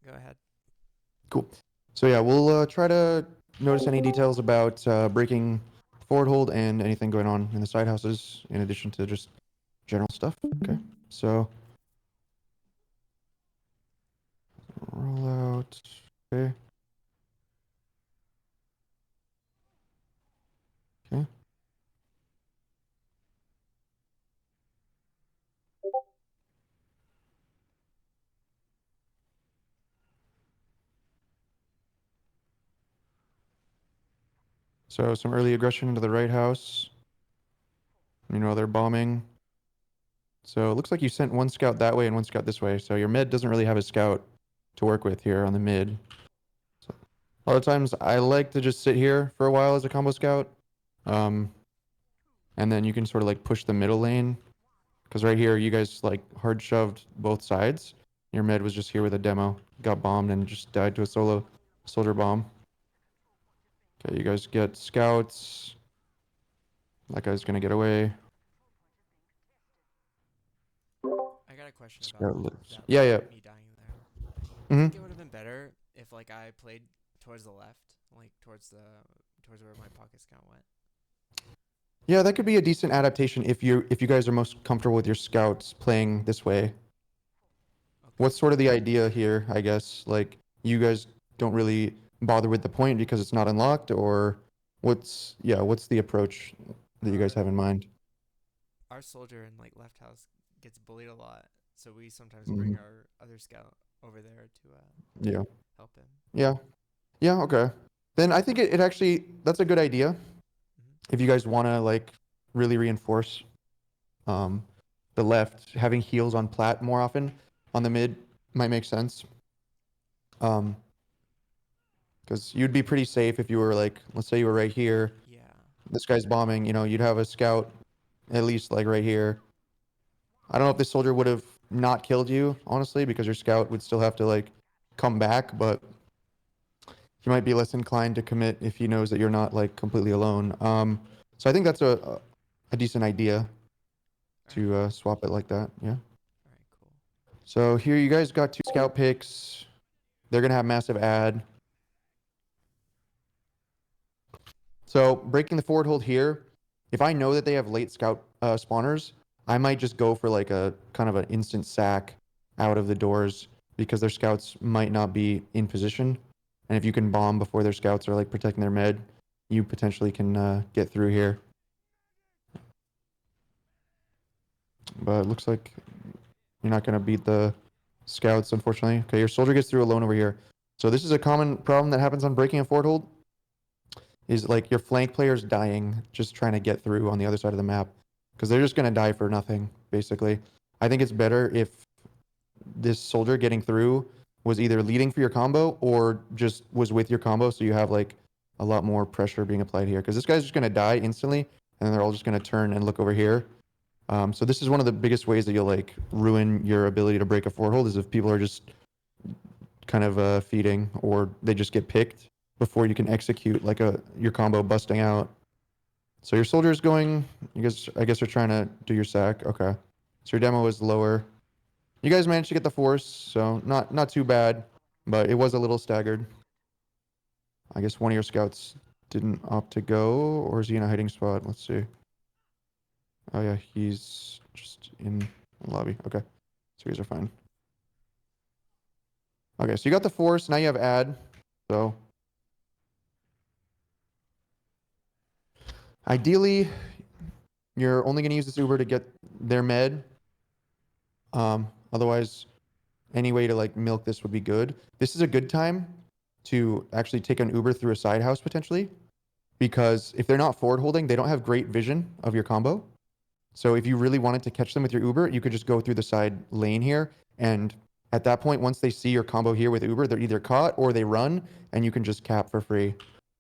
Go ahead. Cool. So yeah, we'll try to notice any details about breaking forward hold and anything going on in the side houses, in addition to just general stuff. Okay. So roll out. Okay. Okay. So some early aggression into the right house. They're bombing. So it looks like you sent one scout that way and one scout this way. So your mid doesn't really have a scout to work with here on the mid. So a lot of times I like to just sit here for a while as a combo scout. Um, and then you can sort of like push the middle lane. Because right here, you guys like hard shoved both sides. Your mid was just here with a demo, got bombed and just died to a solo soldier bomb. Okay, you guys get scouts. That guy's gonna get away. I got a question about Scout lives. that, Yeah, yeah. me dying there. Do you Hmm. think it would have been better if like I played towards the left, like towards where my pocket scout went? Yeah, that could be a decent adaptation if you guys are most comfortable with your scouts playing this way. Okay. What's sort of the idea here, I guess? Like you guys don't really bother with the point because it's not unlocked, or what's the approach that you guys Our have in mind? our soldier in like left house gets bullied a lot, so we sometimes bring Hmm. our other scout over there to Yeah. help him. Yeah. Yeah, okay. Then I think it actually that's a good idea Hmm. if you guys want to like really reinforce um the left having heals on plat more often on the mid might make sense. Um because you'd be pretty safe if you were like, let's say you were right here, Yeah. this guy's bombing, you'd have a scout at least like right here. I don't know if this soldier would have not killed you, honestly, because your scout would still have to like come back, but he might be less inclined to commit if he knows that you're not like completely alone. So I think that's a decent idea All right. to swap it like that. Yeah. All right. Cool. So here you guys got two scout picks. They're gonna have massive ad. So breaking the forward hold here, if I know that they have late scout spawners, I might just go for like a kind of an instant sack out of the doors because their scouts might not be in position. And if you can bomb before their scouts are like protecting their med, you potentially can get through here. But it looks like you're not going to beat the scouts, unfortunately. Okay, your soldier gets through alone over here. So this is a common problem that happens on breaking a forward hold, is like your flank players dying just trying to get through on the other side of the map because they're just going to die for nothing, basically. I think it's better if this soldier getting through was either leading for your combo or just was with your combo, so you have like a lot more pressure being applied here because this guy's just going to die instantly and then they're all just going to turn and look over here. So this is one of the biggest ways that you'll like ruin your ability to break a forward hold is if people are just kind of feeding or they just get picked before you can execute like your combo busting out. So your soldier's going. You guys, I guess, are trying to do your sack. Okay. So your demo is lower. You guys managed to get the force, so not too bad, but it was a little staggered. I guess one of your scouts didn't opt to go, or is he in a hiding spot? Let's see. Oh yeah, he's just in the lobby. Okay, so you guys are fine. Okay, so you got the force. Now you have add. So ideally, you're only going to use this Uber to get their med. Otherwise, any way to like milk this would be good. This is a good time to actually take an Uber through a side house potentially, because if they're not forward holding, they don't have great vision of your combo. So if you really wanted to catch them with your Uber, you could just go through the side lane here. And at that point, once they see your combo here with Uber, they're either caught or they run and you can just cap for free.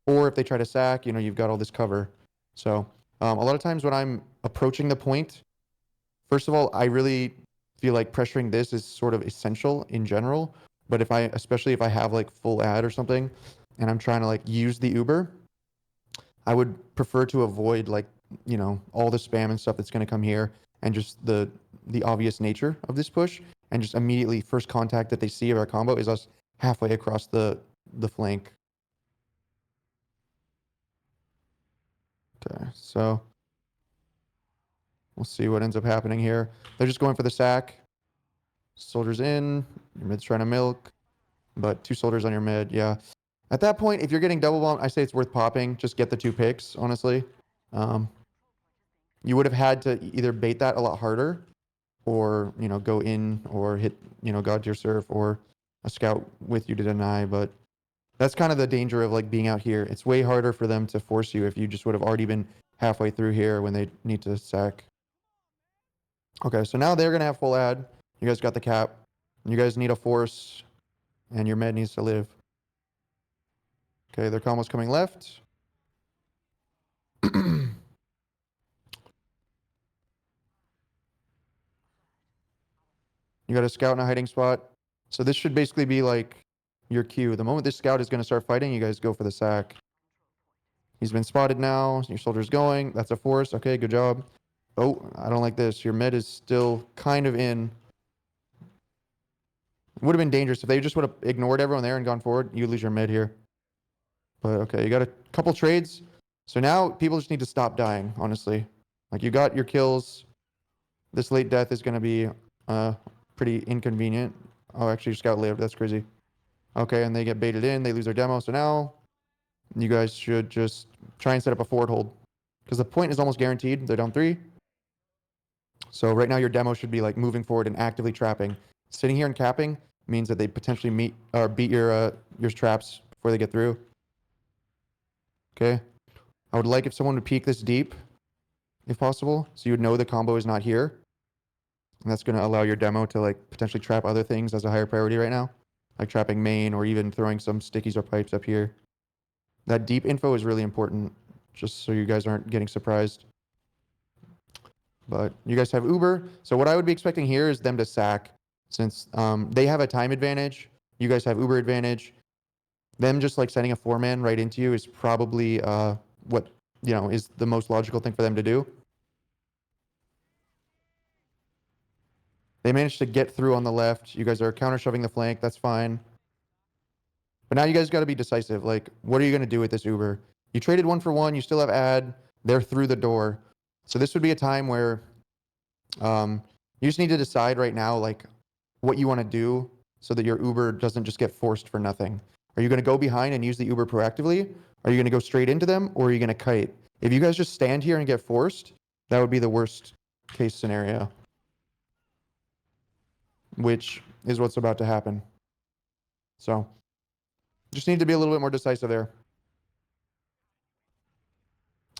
Or if they try to sack, you've got all this cover. So a lot of times when I'm approaching the point, first of all, I really feel like pressuring this is sort of essential in general. But especially if I have like full ad or something and I'm trying to like use the Uber, I would prefer to avoid like, all the spam and stuff that's going to come here and just the obvious nature of this push and just immediately first contact that they see of our combo is us halfway across the flank. Okay, so we'll see what ends up happening here. They're just going for the sack. Soldiers in. Your mid's trying to milk, but 2 soldiers on your mid. Yeah. At that point, if you're getting double bombed, I say it's worth popping. Just get the 2 picks, honestly. You would have had to either bait that a lot harder or, go in or hit, God tier surf or a scout with you to deny. But that's kind of the danger of like being out here. It's way harder for them to force you if you just would have already been halfway through here when they need to sack. Okay, so now they're going to have full ad. You guys got the cap. You guys need a force, and your med needs to live. Okay, their combo's coming left. You got a scout in a hiding spot. So this should basically be like your cue. The moment this scout is going to start fighting, you guys go for the sack. He's been spotted now. Your soldier's going. That's a force. Okay, good job. Oh, I don't like this. Your med is still kind of in. Would have been dangerous if they just would have ignored everyone there and gone forward. You lose your mid here. But okay, you got a couple trades. So now people just need to stop dying, honestly. Like you got your kills. This late death is going to be pretty inconvenient. Oh, actually, your scout lived. That's crazy. Okay, and they get baited in. They lose their demo. So now you guys should just try and set up a forward hold. Because the point is almost guaranteed. They're down 3. So right now your demo should be like moving forward and actively trapping. Sitting here and capping means that they potentially beat your traps before they get through. Okay. I would like if someone would peek this deep, if possible, so you would know the combo is not here. And that's going to allow your demo to like potentially trap other things as a higher priority right now, like trapping main or even throwing some stickies or pipes up here. That deep info is really important, just so you guys aren't getting surprised. But you guys have Uber. So what I would be expecting here is them to sack, since they have a time advantage. You guys have Uber advantage. Them just like sending a 4-man right into you is probably what is the most logical thing for them to do. They managed to get through on the left. You guys are counter shoving the flank. That's fine. But now you guys got to be decisive. Like, what are you going to do with this Uber? You traded 1 for 1. You still have ad. They're through the door. So this would be a time where you just need to decide right now, like, what you want to do so that your Uber doesn't just get forced for nothing. Are you going to go behind and use the Uber proactively? Are you going to go straight into them, or are you going to kite? If you guys just stand here and get forced, that would be the worst case scenario, which is what's about to happen. So just need to be a little bit more decisive there.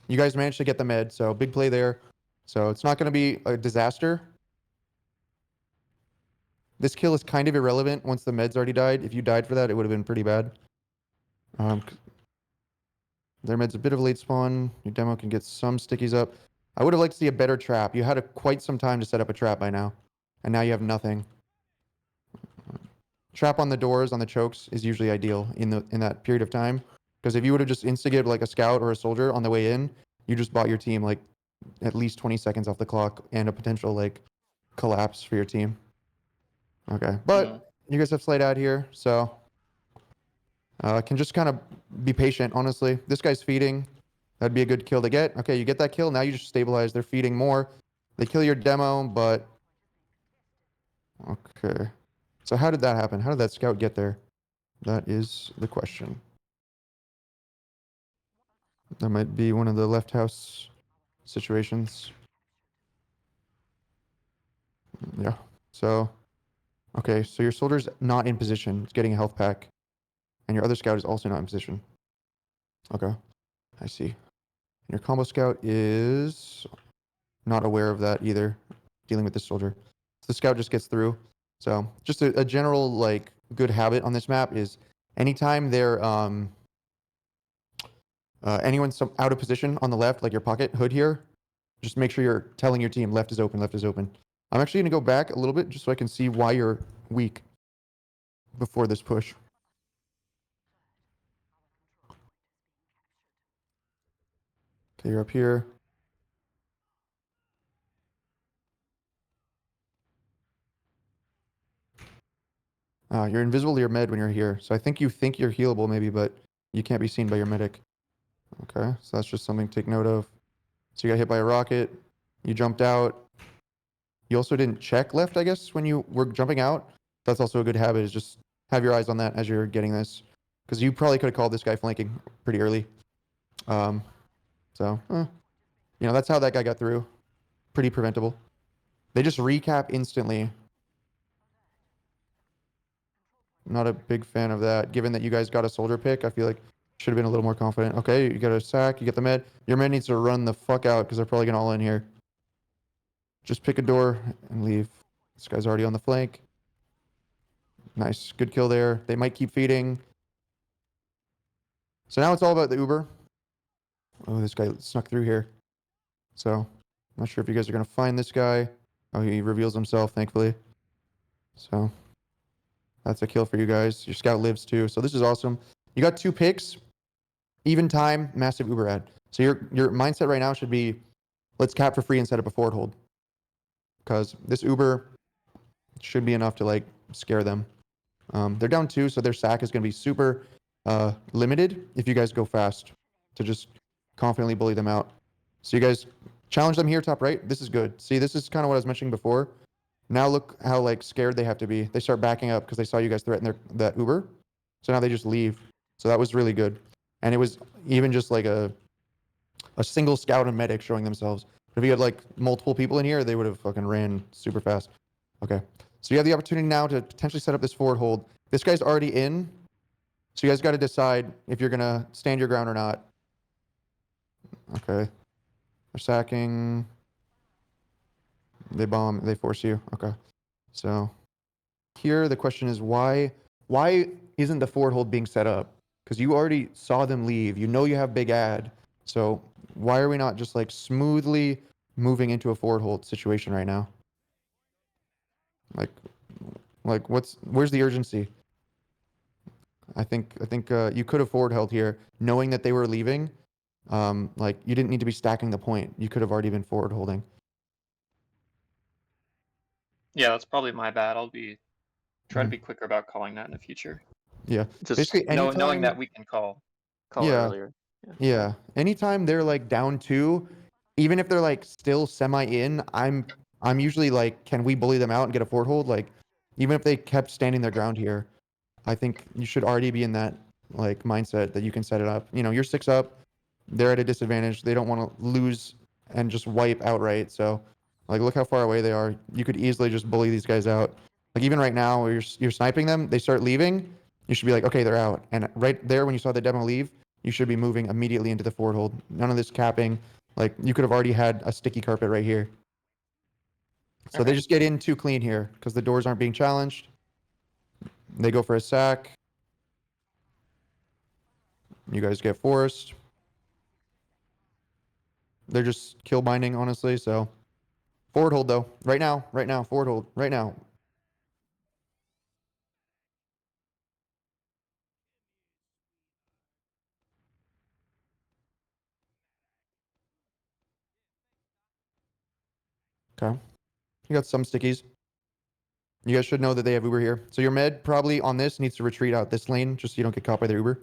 You guys managed to get the med, so big play there. So it's not going to be a disaster. This kill is kind of irrelevant once the med's already died. If you died for that, it would have been pretty bad. Their med's a bit of late spawn. Your demo can get some stickies up. I would have liked to see a better trap. You had quite some time to set up a trap by now, and now you have nothing. Trap on the doors, on the chokes, is usually ideal in that period of time. Because if you would have just instigated like a scout or a soldier on the way in, you just bought your team like at least 20 seconds off the clock and a potential like collapse for your team. Okay, but you guys have slight out here, so can just kind of be patient, honestly. This guy's feeding. That'd be a good kill to get. Okay, you get that kill. Now you just stabilize. They're feeding more. They kill your demo, but... Okay. So how did that happen? How did that scout get there? That is the question. That might be one of the left house situations. Yeah. So, okay. So your soldier's not in position. It's getting a health pack. And your other scout is also not in position. Okay. I see. And your combo scout is not aware of that either, dealing with this soldier. So the scout just gets through. So just a general like good habit on this map is anytime they're anyone's out of position on the left, like your pocket hood here, just make sure you're telling your team left is open, left is open. I'm actually gonna go back a little bit just so I can see why you're weak before this push. Okay, you're up here. You're invisible to your med when you're here. So I think you think you're healable maybe, but you can't be seen by your medic. Okay, so that's just something to take note of. So you got hit by a rocket. You jumped out. You also didn't check left, I guess, when you were jumping out. That's also a good habit, is just have your eyes on that as you're getting this. Because you probably could have called this guy flanking pretty early. Um, so, that's how that guy got through. Pretty preventable. They just recap instantly. Not a big fan of that. Given that you guys got a soldier pick, I feel like should have been a little more confident. Okay, you got a sack, you get the med. Your med needs to run the fuck out because they're probably going to all in here. Just pick a door and leave. This guy's already on the flank. Nice. Good kill there. They might keep feeding. So now it's all about the Uber. Oh, this guy snuck through here. So, I'm not sure if you guys are going to find this guy. Oh, he reveals himself, thankfully. So, that's a kill for you guys. Your scout lives too. So, this is awesome. You got 2 picks. Even time, massive Uber ad. So, your mindset right now should be, let's cap for free and set up a forward hold. Because this Uber should be enough to, like, scare them. They're down 2, so their sack is going to be super limited if you guys go fast to just confidently bully them out. So you guys challenge them here top right. This is good. See, this is kind of what I was mentioning before. Now look how like scared they have to be. They start backing up because they saw you guys threaten that Uber. So now they just leave. So that was really good. And it was even just like a single scout and medic showing themselves. But if you had like multiple people in here, they would have fucking ran super fast. Okay. So you have the opportunity now to potentially set up this forward hold. This guy's already in. So you guys got to decide if you're going to stand your ground or not. Okay. They're sacking. They bomb. They force you. Okay. So here the question is why isn't the forward hold being set up? Because you already saw them leave. You know you have big ad. So why are we not just like smoothly moving into a forward hold situation right now? Like where's the urgency? I think you could have forward held here, knowing that they were leaving. Like you didn't need to be stacking the point. You could have already been forward holding. Yeah, that's probably my bad. I'll try to be quicker about calling that in the future. Yeah. Just Basically, knowing that anytime. we can call Yeah. earlier. Yeah. Anytime they're like down 2, even if they're like still semi in, I'm usually like, can we bully them out and get a forward hold? Like, even if they kept standing their ground here, I think you should already be in that like mindset that you can set it up. You're 6 up, they're at a disadvantage. They don't want to lose and just wipe outright. So, like, look how far away they are. You could easily just bully these guys out. Like even right now, where you're sniping them, they start leaving. You should be like, okay, they're out. And right there, when you saw the demo leave, you should be moving immediately into the forward hold. None of this capping. Like you could have already had a sticky carpet right here. So they just get in too clean here because the doors aren't being challenged. They go for a sack. You guys get forced. They're just kill binding, honestly. So forward hold though. Right now, forward hold. Right now. Okay. You got some stickies. You guys should know that they have Uber here. So your med probably on this needs to retreat out this lane just so you don't get caught by their Uber.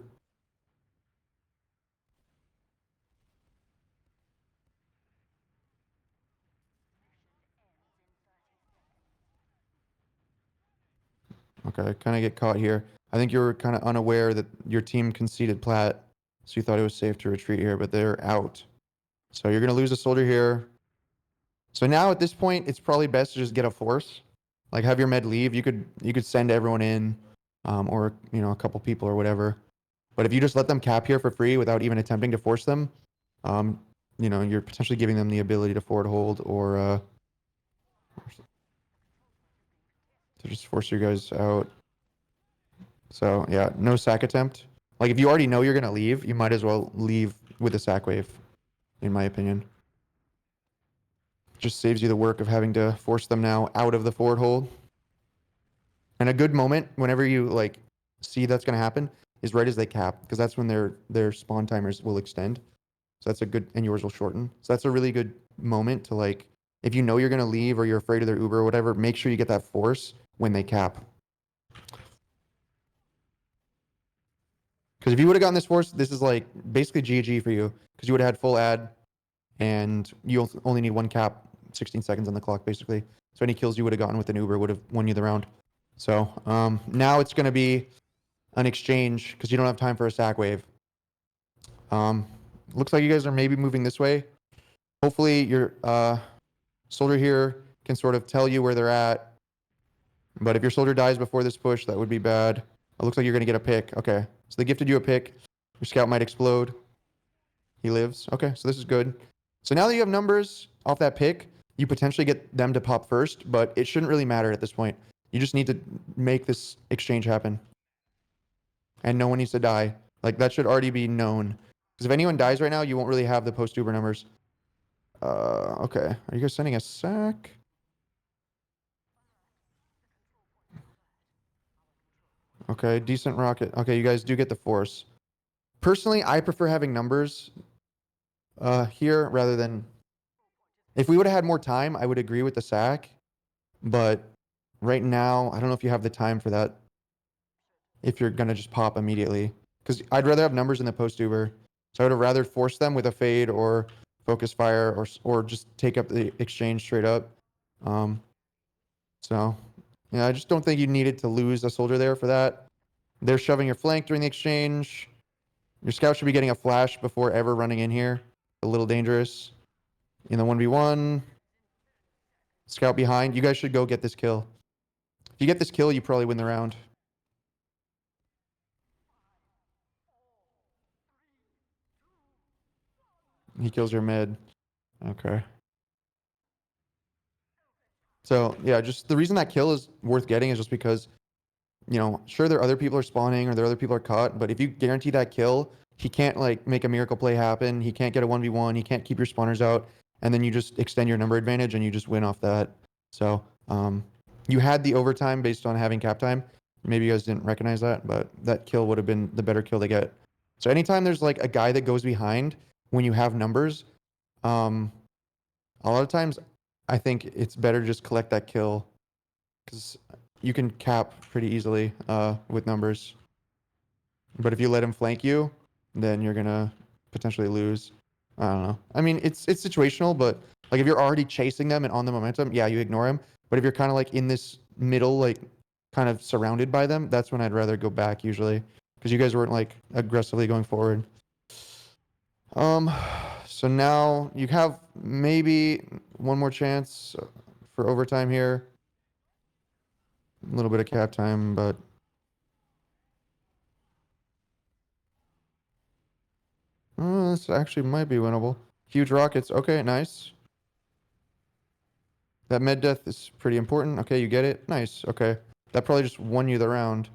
Okay, kind of get caught here. I think you were kind of unaware that your team conceded plat, so you thought it was safe to retreat here, but they're out. So you're going to lose a soldier here. So now at this point, it's probably best to just get a force. Like have your med leave. You could send everyone in, or a couple people or whatever. But if you just let them cap here for free without even attempting to force them, you're potentially giving them the ability to forward hold or to just force you guys out. So yeah, no sack attempt. Like if you already know you're gonna leave, you might as well leave with a sack wave, in my opinion. Just saves you the work of having to force them now out of the forward hold. And a good moment whenever you like see that's gonna happen is right as they cap, because that's when their spawn timers will extend. So that's a good, and yours will shorten. So that's a really good moment to like, if you know you're gonna leave or you're afraid of their Uber or whatever, make sure you get that force when they cap. Because if you would have gotten this force, this is like basically GG for you. Because you would have had full ad, and you only need one cap, 16 seconds on the clock, basically. So any kills you would have gotten with an Uber would have won you the round. So now it's going to be an exchange because you don't have time for a sack wave. Looks like you guys are maybe moving this way. Hopefully your soldier here can sort of tell you where they're at. But if your soldier dies before this push, that would be bad. It looks like you're going to get a pick. Okay. So they gifted you a pick. Your scout might explode. He lives. Okay, so this is good. So now that you have numbers off that pick, you potentially get them to pop first, but it shouldn't really matter at this point. You just need to make this exchange happen. And no one needs to die. Like, that should already be known. Because if anyone dies right now, you won't really have the post-Uber numbers. Okay. Are you guys sending a sack? Okay, decent rocket. Okay, you guys do get the force. Personally, I prefer having numbers here rather than... If we would have had more time, I would agree with the sack. But right now, I don't know if you have the time for that. If you're going to just pop immediately. Because I'd rather have numbers in the post-Uber. So I would have rather forced them with a fade or focus fire or just take up the exchange straight up. So, yeah, I just don't think you needed to lose a soldier there for that. They're shoving your flank during the exchange. Your scout should be getting a flash before ever running in here. A little dangerous. In the 1v1. Scout behind. You guys should go get this kill. If you get this kill, you probably win the round. He kills your mid. Okay. So, yeah, just the reason that kill is worth getting is just because, you know, sure, there are other people are spawning or there are other people are caught, but if you guarantee that kill, he can't, like, make a miracle play happen. He can't get a 1v1. He can't keep your spawners out. And then you just extend your number advantage and you just win off that. So, you had the overtime based on having cap time. Maybe you guys didn't recognize that, but that kill would have been the better kill to get. So anytime there's, like, a guy that goes behind when you have numbers, a lot of times I think it's better to just collect that kill because you can cap pretty easily with numbers. But if you let him flank you, then you're gonna potentially lose. I don't know. I mean, it's situational, but like if you're already chasing them and on the momentum, yeah, you ignore him. But if you're kind of like in this middle, like kind of surrounded by them, that's when I'd rather go back usually because you guys weren't like aggressively going forward. So now you have maybe one more chance for overtime here. A little bit of cap time, but this actually might be winnable. Huge rockets. Okay, nice. That med death is pretty important. Okay, you get it. Nice. Okay. That probably just won you the round.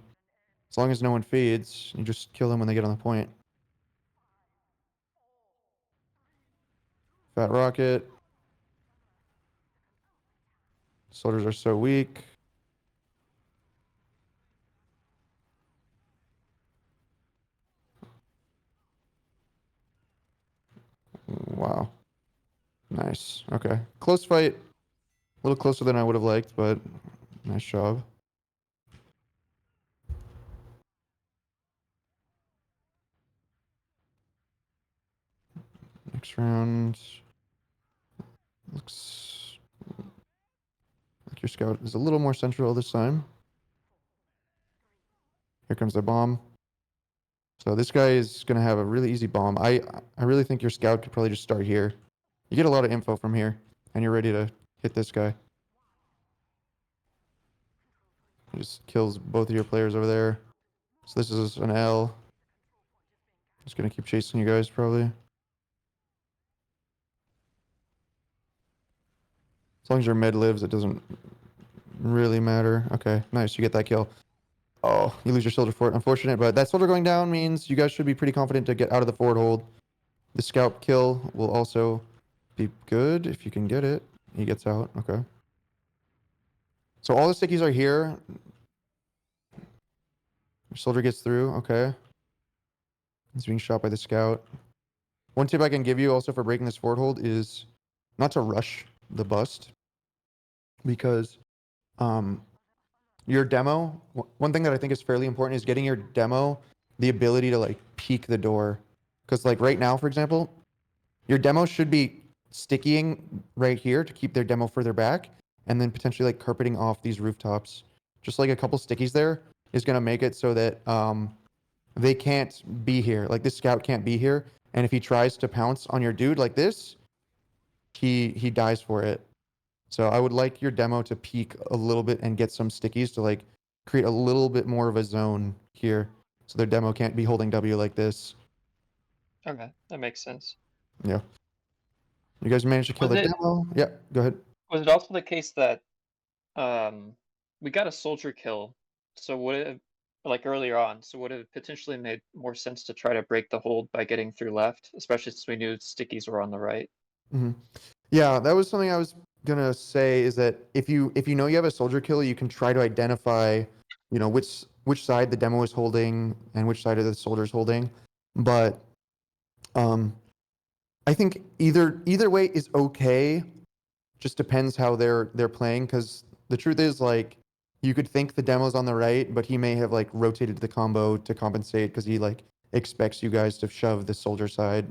As long as no one feeds, you just kill them when they get on the point. Fat rocket. Soldiers are so weak. Wow. Nice. Okay. Close fight. A little closer than I would have liked, but nice job. Next round. Looks like your scout is a little more central this time. Here comes the bomb. So this guy is going to have a really easy bomb. I really think your scout could probably just start here. You get a lot of info from here, and you're ready to hit this guy. He just kills both of your players over there. So this is an L. Just going to keep chasing you guys, probably. As long as your med lives, it doesn't really matter. Okay, nice. You get that kill. Oh, you lose your soldier fort. Unfortunate, but that soldier going down means you guys should be pretty confident to get out of the forward hold. The scalp kill will also be good if you can get it. He gets out. Okay. So all the stickies are here. Your soldier gets through. Okay. He's being shot by the scout. One tip I can give you also for breaking this forward hold is not to rush the bust because your demo, one thing that I think is fairly important is getting your demo the ability to like peek the door. Because like right now, for example, your demo should be stickying right here to keep their demo further back, and then potentially like carpeting off these rooftops. Just like a couple stickies there is gonna make it so that they can't be here. Like this scout can't be here, and if he tries to pounce on your dude like this, he dies for it. So I would like your demo to peek a little bit and get some stickies to like create a little bit more of a zone here, so their demo can't be holding W like this. Okay, that makes sense. Yeah. You guys managed to kill Was the it demo? Yeah, go ahead. was it also the case that we got a soldier kill, so would it have, like earlier on, so would it have potentially made more sense to try to break the hold by getting through left, especially since we knew stickies were on the right? Hmm. Yeah, that was something I was gonna say is that if you know you have a soldier kill, you can try to identify, which side the demo is holding and which side of the soldier is holding. But um, I think either way is okay. Just depends how they're playing, because the truth is like you could think the demo's on the right, but he may have like rotated the combo to compensate because he like expects you guys to shove the soldier side.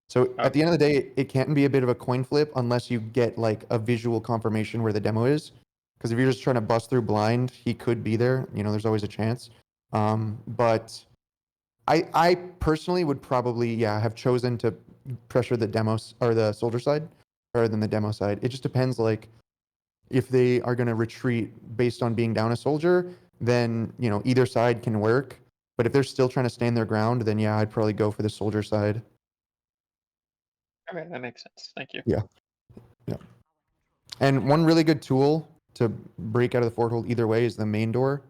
So at the Okay. end of the day, it can be a bit of a coin flip unless you get like a visual confirmation where the demo is. Because if you're just trying to bust through blind, he could be there. There's always a chance. But I personally would probably, yeah, have chosen to pressure the demos or the soldier side rather than the demo side. It just depends, like, if they are going to retreat based on being down a soldier, then, either side can work. But if they're still trying to stand their ground, then yeah, I'd probably go for the soldier side. Okay, that makes sense. Thank you. Yeah. Yeah. And one really good tool to break out of the fort hold either way is the main door.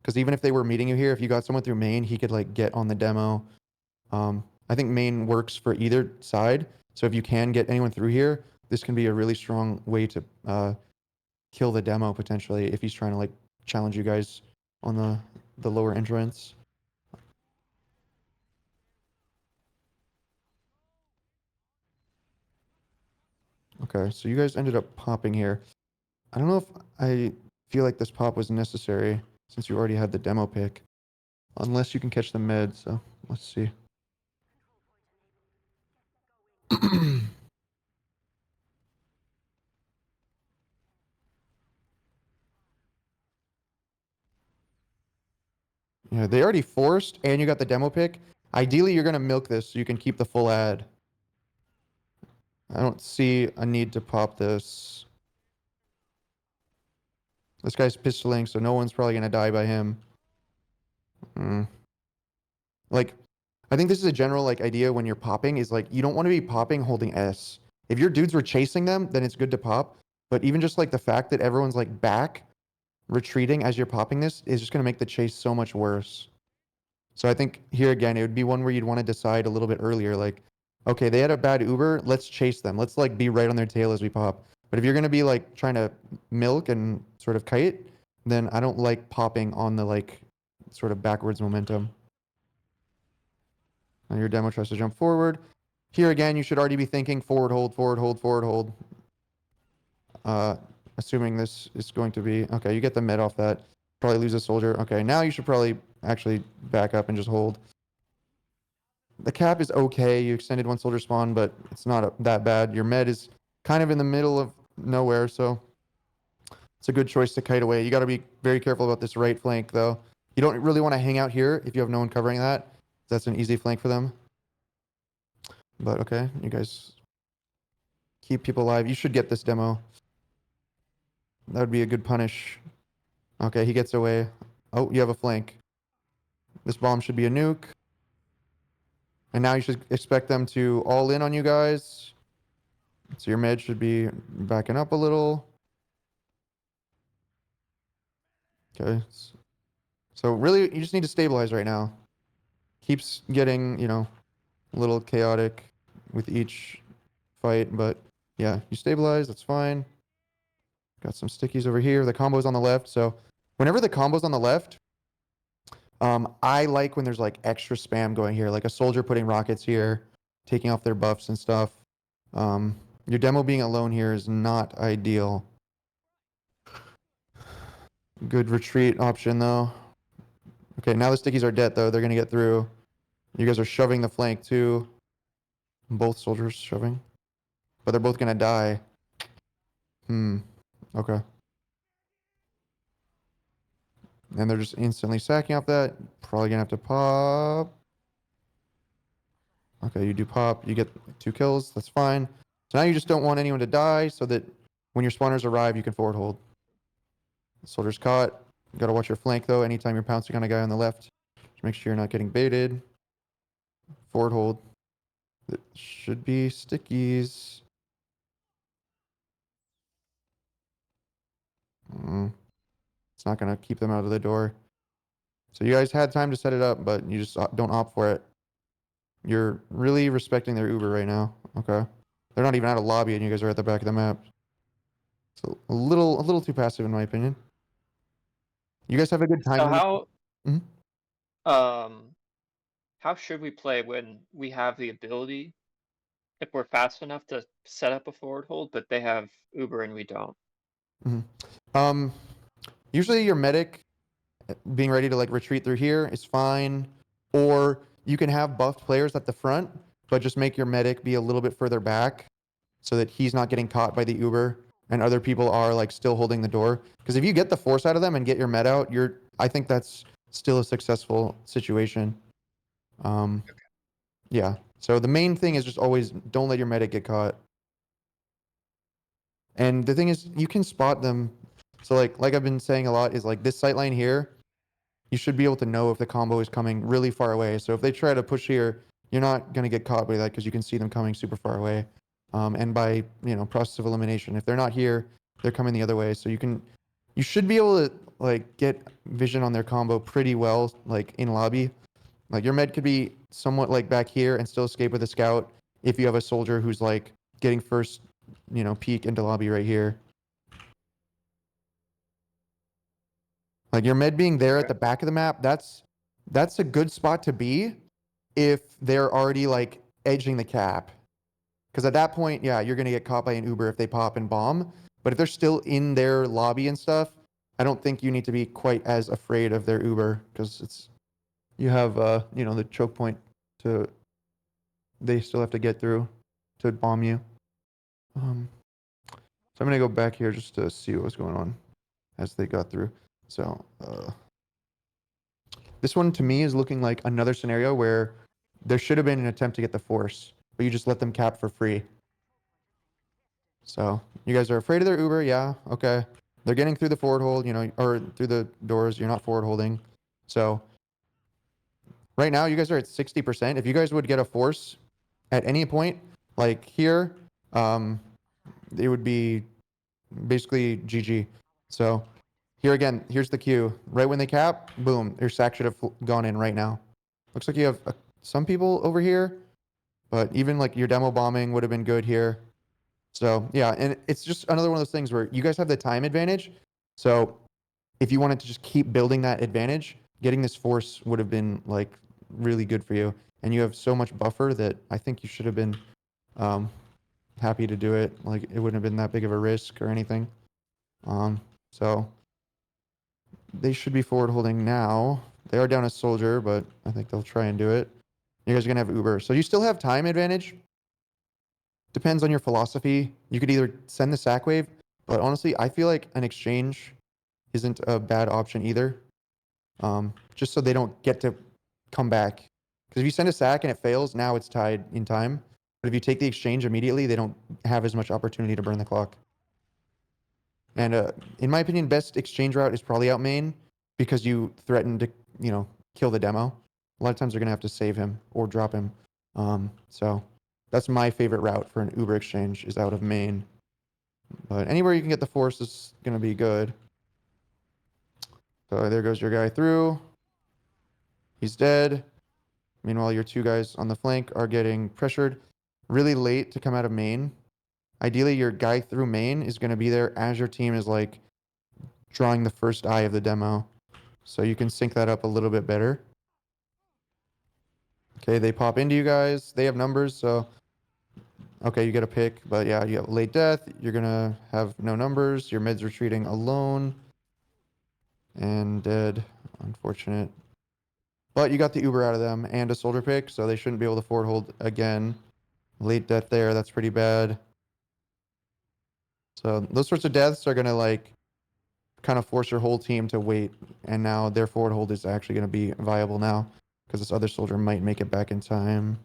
Because even if they were meeting you here, if you got someone through main, he could like get on the demo. I think main works for either side. So if you can get anyone through here, this can be a really strong way to kill the demo potentially if he's trying to like challenge you guys on the lower entrance. Okay, so you guys ended up popping here. I don't know if I feel like this pop was necessary since you already had the demo pick, unless you can catch the med. So let's see. Yeah, they already forced, and you got the demo pick. Ideally, you're gonna milk this so you can keep the full ad. I don't see a need to pop this. This guy's pistoling, so no one's probably gonna die by him. Mm. Like, I think this is a general like idea when you're popping is like you don't want to be popping holding S. If your dudes were chasing them, then it's good to pop. But even just like the fact that everyone's like back retreating as you're popping this is just gonna make the chase so much worse. So I think here again, it would be one where you'd want to decide a little bit earlier, like, okay, they had a bad Uber, let's chase them. Let's like be right on their tail as we pop. But if you're gonna be like trying to milk and sort of kite, then I don't like popping on the like sort of backwards momentum. And your demo tries to jump forward. Here again, you should already be thinking forward hold, forward hold, forward hold. Assuming this is going to be, okay, you get the med off that. Probably lose a soldier. Okay, now you should probably actually back up and just hold. The cap is okay. You extended one soldier spawn, but it's not that bad. Your med is kind of in the middle of nowhere, so it's a good choice to kite away. You got to be very careful about this right flank, though. You don't really want to hang out here if you have no one covering that. That's an easy flank for them. But okay, you guys keep people alive. You should get this demo. That would be a good punish. Okay, he gets away. Oh, you have a flank. This bomb should be a nuke. And now you should expect them to all in on you guys. So your med should be backing up a little. Okay. So really, you just need to stabilize right now. Keeps getting, a little chaotic with each fight, but yeah, you stabilize, that's fine. Got some stickies over here. The combo's on the left, so whenever the combo's on the left, I like when there's like extra spam going here, like a soldier putting rockets here, taking off their buffs and stuff. Your demo being alone here is not ideal. Good retreat option though. Okay, now the stickies are dead though. They're gonna get through. You guys are shoving the flank too. Both soldiers shoving. But they're both gonna die. Okay. And they're just instantly sacking off that. Probably gonna have to pop. Okay, you do pop. You get 2 kills. That's fine. So now you just don't want anyone to die so that when your spawners arrive, you can forward hold. Soldier's caught. You gotta watch your flank though. Anytime you're pouncing on a guy on the left, just make sure you're not getting baited. Forward hold. It should be stickies. It's not gonna keep them out of the door. So you guys had time to set it up, but you just don't opt for it. You're really respecting their Uber right now. Okay. They're not even out of lobby and you guys are at the back of the map. So a little too passive in my opinion. You guys have a good time. So how Mhm. how should we play when we have the ability, if we're fast enough to set up a forward hold, but they have Uber and we don't? Usually your medic being ready to like retreat through here is fine. Or you can have buffed players at the front, but just make your medic be a little bit further back so that he's not getting caught by the Uber and other people are like still holding the door. Because if you get the force out of them and get your med out, I think that's still a successful situation. Yeah. So the main thing is just always don't let your medic get caught. And the thing is, you can spot them. So like I've been saying a lot is like this sight line here, you should be able to know if the combo is coming really far away. So if they try to push here, you're not going to get caught by that because you can see them coming super far away. And by, process of elimination, if they're not here, they're coming the other way. So you should be able to like get vision on their combo pretty well, like in lobby. Like your med could be somewhat like back here and still escape with a scout if you have a soldier who's like getting first, peek into lobby right here. Like your med being there at the back of the map, that's a good spot to be if they're already like edging the cap. Because at that point, yeah, you're gonna get caught by an Uber if they pop and bomb. But if they're still in their lobby and stuff, I don't think you need to be quite as afraid of their Uber because you have the choke point to they still have to get through to bomb you. So I'm gonna go back here just to see what was going on as they got through. So this one to me is looking like another scenario where there should have been an attempt to get the force, but you just let them cap for free. So you guys are afraid of their Uber, yeah, okay. They're getting through the forward hold, or through the doors. You're not forward holding. So right now you guys are at 60%. If you guys would get a force at any point, like here, it would be basically GG. So here again, here's the cue. Right when they cap, boom, your sack should have gone in right now. Looks like you have some people over here, but even like your demo bombing would have been good here. So yeah, and it's just another one of those things where you guys have the time advantage. So if you wanted to just keep building that advantage, getting this force would have been like really good for you. And you have so much buffer that I think you should have been happy to do it. Like it wouldn't have been that big of a risk or anything. So they should be forward holding now. They are down a soldier, but I think they'll try and do it. You guys are gonna have Uber, so you still have time advantage. Depends on your philosophy. You could either send the sack wave, but honestly, I feel like an exchange isn't a bad option either. Just so they don't get to come back. Because if you send a sack and it fails, now it's tied in time. But if you take the exchange immediately, they don't have as much opportunity to burn the clock. And in my opinion, best exchange route is probably out main because you threaten to, kill the demo. A lot of times they're gonna have to save him or drop him. So that's my favorite route for an Uber exchange is out of main. But anywhere you can get the force is gonna be good. So there goes your guy through. He's dead. Meanwhile, your 2 guys on the flank are getting pressured really late to come out of main. Ideally, your guy through main is going to be there as your team is like drawing the first eye of the demo. So you can sync that up a little bit better. Okay, they pop into you guys. They have numbers, so okay, you get a pick. But yeah, you have late death. You're going to have no numbers. Your mid's retreating alone. And dead. Unfortunate. But you got the Uber out of them and a soldier pick, so they shouldn't be able to forward hold again. Late death there, that's pretty bad. So those sorts of deaths are gonna like kind of force your whole team to wait, and now their forward hold is actually gonna be viable now because this other soldier might make it back in time.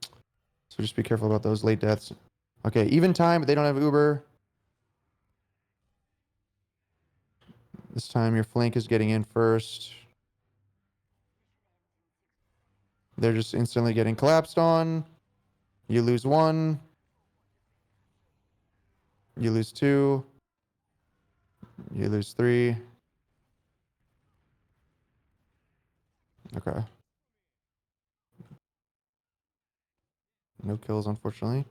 So just be careful about those late deaths. Okay, even time, but they don't have Uber. This time your flank is getting in first. They're just instantly getting collapsed on. You lose one. You lose two. You lose three. Okay. No kills, unfortunately.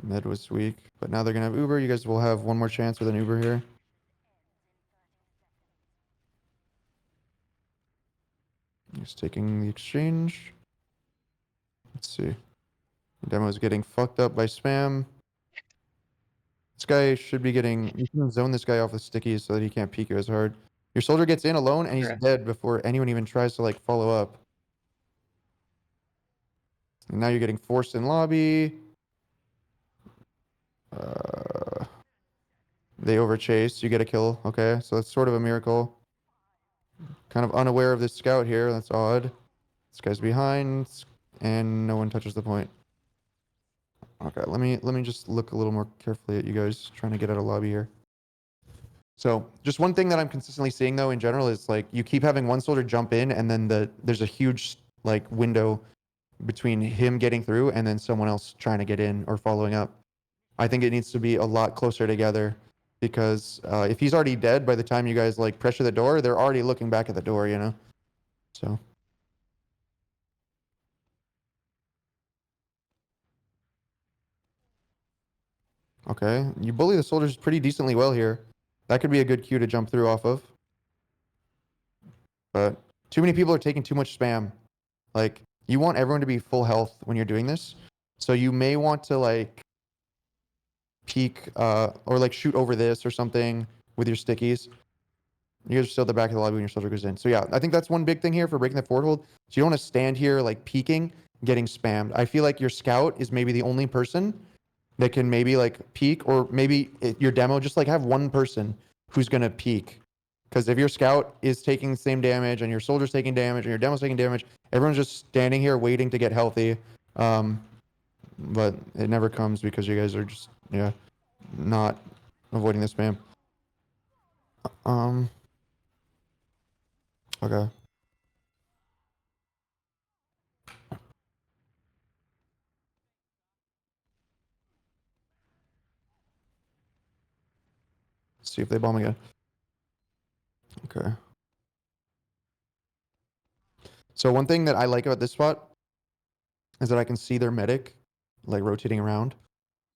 Med was weak, but now they're going to have Uber. You guys will have one more chance with an Uber here. Just taking the exchange. Let's see. Demo's getting fucked up by spam. This guy should be getting... You can zone this guy off with stickies so that he can't peek you as hard. Your soldier gets in alone, and he's Okay. dead before anyone even tries to, like, follow up. And now you're getting forced in lobby. They overchase. You get a kill. Okay, so that's sort of a miracle. Kind of unaware of this scout here. That's odd. This guy's behind, and no one touches the point. Okay, let me just look a little more carefully at you guys trying to get out of lobby here. So just one thing that I'm consistently seeing though in general is like you keep having one soldier jump in, and then there's a huge like window between him getting through and then someone else trying to get in or following up. I think it needs to be a lot closer together because if he's already dead by the time you guys like pressure the door, they're already looking back at the door, you know? So. Okay, you bully the soldiers pretty decently well here. That could be a good cue to jump through off of. But too many people are taking too much spam. Like, you want everyone to be full health when you're doing this. So you may want to like peek or like shoot over this or something with your stickies. You guys are still at the back of the lobby when your soldier goes in. So yeah, I think that's one big thing here for breaking the forward hold. So you don't want to stand here like peeking, getting spammed. I feel like your scout is maybe the only person that can maybe like peek, or maybe your demo just like have one person who's gonna peek. Because if your scout is taking the same damage and your soldier's taking damage and your demo's taking damage, everyone's just standing here waiting to get healthy. But it never comes because you guys are just not avoiding the spam. Okay. Let's see if they bomb again. Okay. So one thing that I like about this spot is that I can see their medic like rotating around.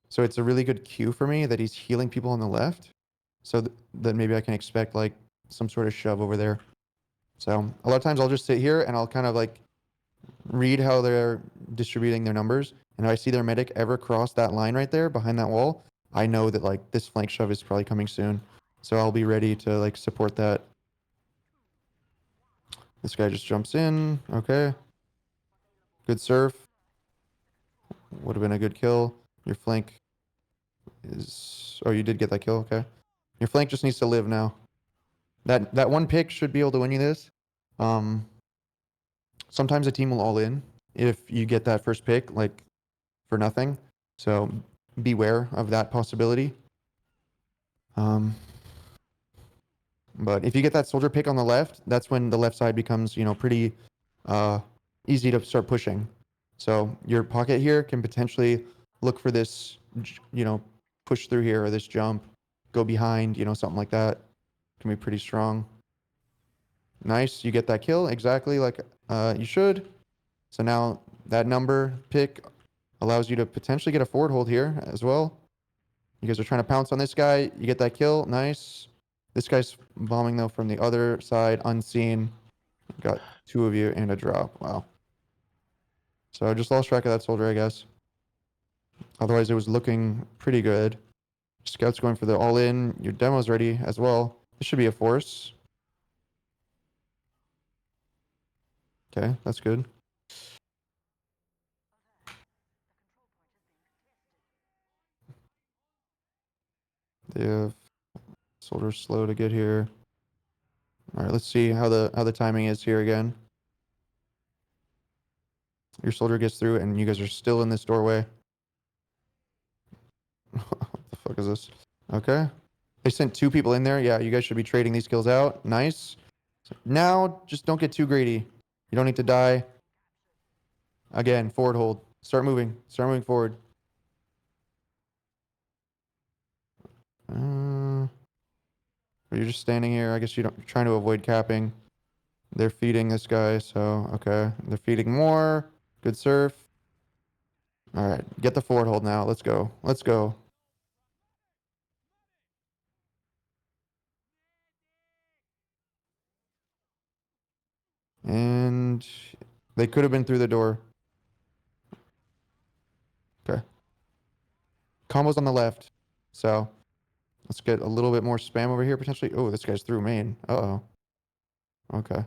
So it's a really good cue for me that he's healing people on the left. So that maybe I can expect like some sort of shove over there. So a lot of times I'll just sit here and I'll kind of like read how they're distributing their numbers. And if I see their medic ever cross that line right there behind that wall, I know that like this flank shove is probably coming soon. So I'll be ready to like support that. This guy just jumps in. Okay. Good surf. Would have been a good kill. Your flank is... Oh, you did get that kill. Okay. Your flank just needs to live now. That one pick should be able to win you this. Sometimes a team will all in if you get that first pick, like, for nothing. So beware of that possibility. But if you get that soldier pick on the left, that's when the left side becomes, pretty easy to start pushing. So your pocket here can potentially look for this, push through here or this jump, go behind, something like that. Can be pretty strong. Nice, you get that kill exactly like you should. So now that number pick allows you to potentially get a forward hold here as well. You guys are trying to pounce on this guy. You get that kill. Nice. This guy's bombing though from the other side, unseen. Got two of you and a drop. Wow. So I just lost track of that soldier, I guess. Otherwise, it was looking pretty good. Scout's going for the all-in. Your demo's ready as well. This should be a force. Okay, that's good. They have soldiers slow to get here. All right, let's see how the timing is here again. Your soldier gets through, and you guys are still in this doorway. What the fuck is this? Okay. They sent 2 people in there. Yeah, you guys should be trading these kills out. Nice. Now, just don't get too greedy. You don't need to die. Again, forward hold. Start moving. Start moving forward. You're just standing here. I guess you're trying to avoid capping. They're feeding this guy, so okay. They're feeding more. Good surf. All right, get the forward hold now. Let's go. Let's go. And they could have been through the door. Okay. Combos on the left. So let's get a little bit more spam over here potentially. Oh, this guy's through main. Uh-oh. Okay.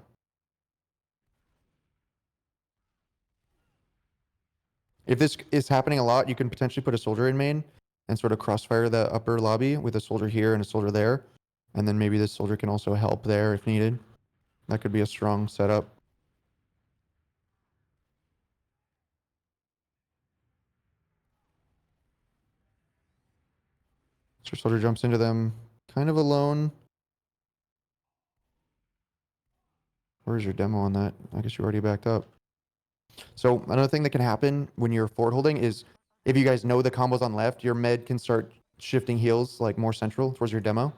If this is happening a lot, you can potentially put a soldier in main and sort of crossfire the upper lobby with a soldier here and a soldier there. And then maybe this soldier can also help there if needed. That could be a strong setup. So soldier jumps into them kind of alone. Where's your demo on that? I guess you already backed up. So another thing that can happen when you're forward holding is if you guys know the combos on left, your med can start shifting heals like more central towards your demo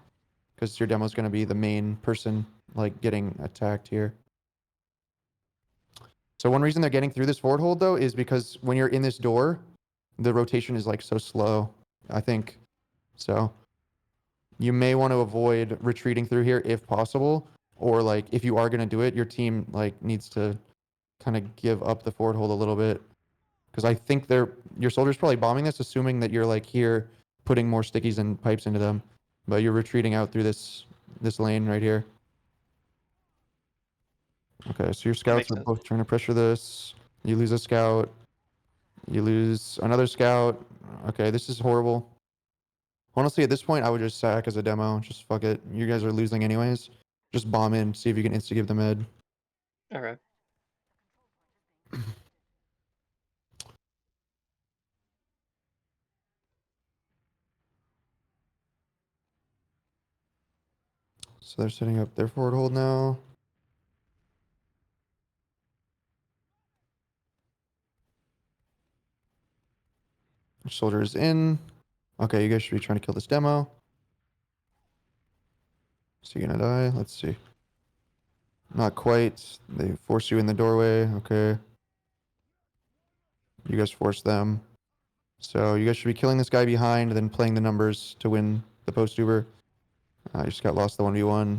because your demo is going to be the main person like getting attacked here. So one reason they're getting through this forward hold though is because when you're in this door, the rotation is like so slow, I think. So you may want to avoid retreating through here if possible, or like if you are going to do it, your team like needs to kind of give up the forward hold a little bit. Because I think your soldier's probably bombing this, assuming that you're like here putting more stickies and pipes into them, but you're retreating out through this lane right here. Okay, so your scouts Makes are sense. both trying to pressure this. You lose a scout. You lose another scout. Okay, this is horrible. Honestly, at this point, I would just sack as a demo. Just fuck it. You guys are losing anyways. Just bomb in, see if you can insta-give the med. Okay. So they're setting up their forward hold now. Soldier is in. Okay, you guys should be trying to kill this demo. Is he gonna die? Let's see. Not quite. They force you in the doorway. Okay. You guys force them. So you guys should be killing this guy behind, then playing the numbers to win the post Uber. You just got lost the 1v1.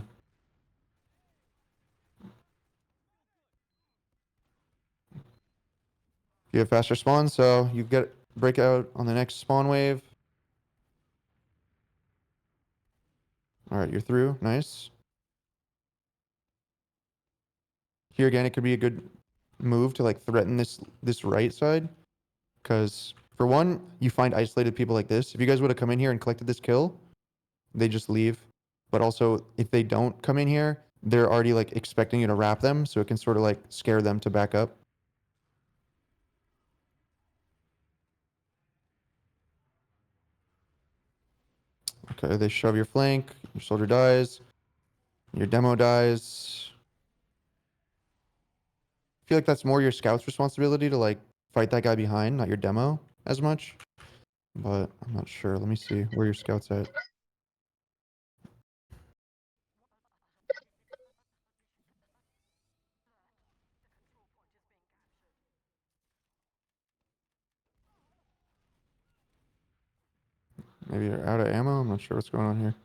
You have faster spawn, so you get breakout on the next spawn wave. All right, you're through. Nice. Here again, it could be a good move to like threaten this right side, because for one, you find isolated people like this. If you guys would have come in here and collected this kill, they just leave. But also, if they don't come in here, they're already like expecting you to wrap them, so it can sort of like scare them to back up. Okay, they shove your flank. Your soldier dies. Your demo dies. I feel like that's more your scout's responsibility to like fight that guy behind, not your demo as much. But I'm not sure. Let me see where your scout's at. Maybe you're out of ammo. I'm not sure what's going on here.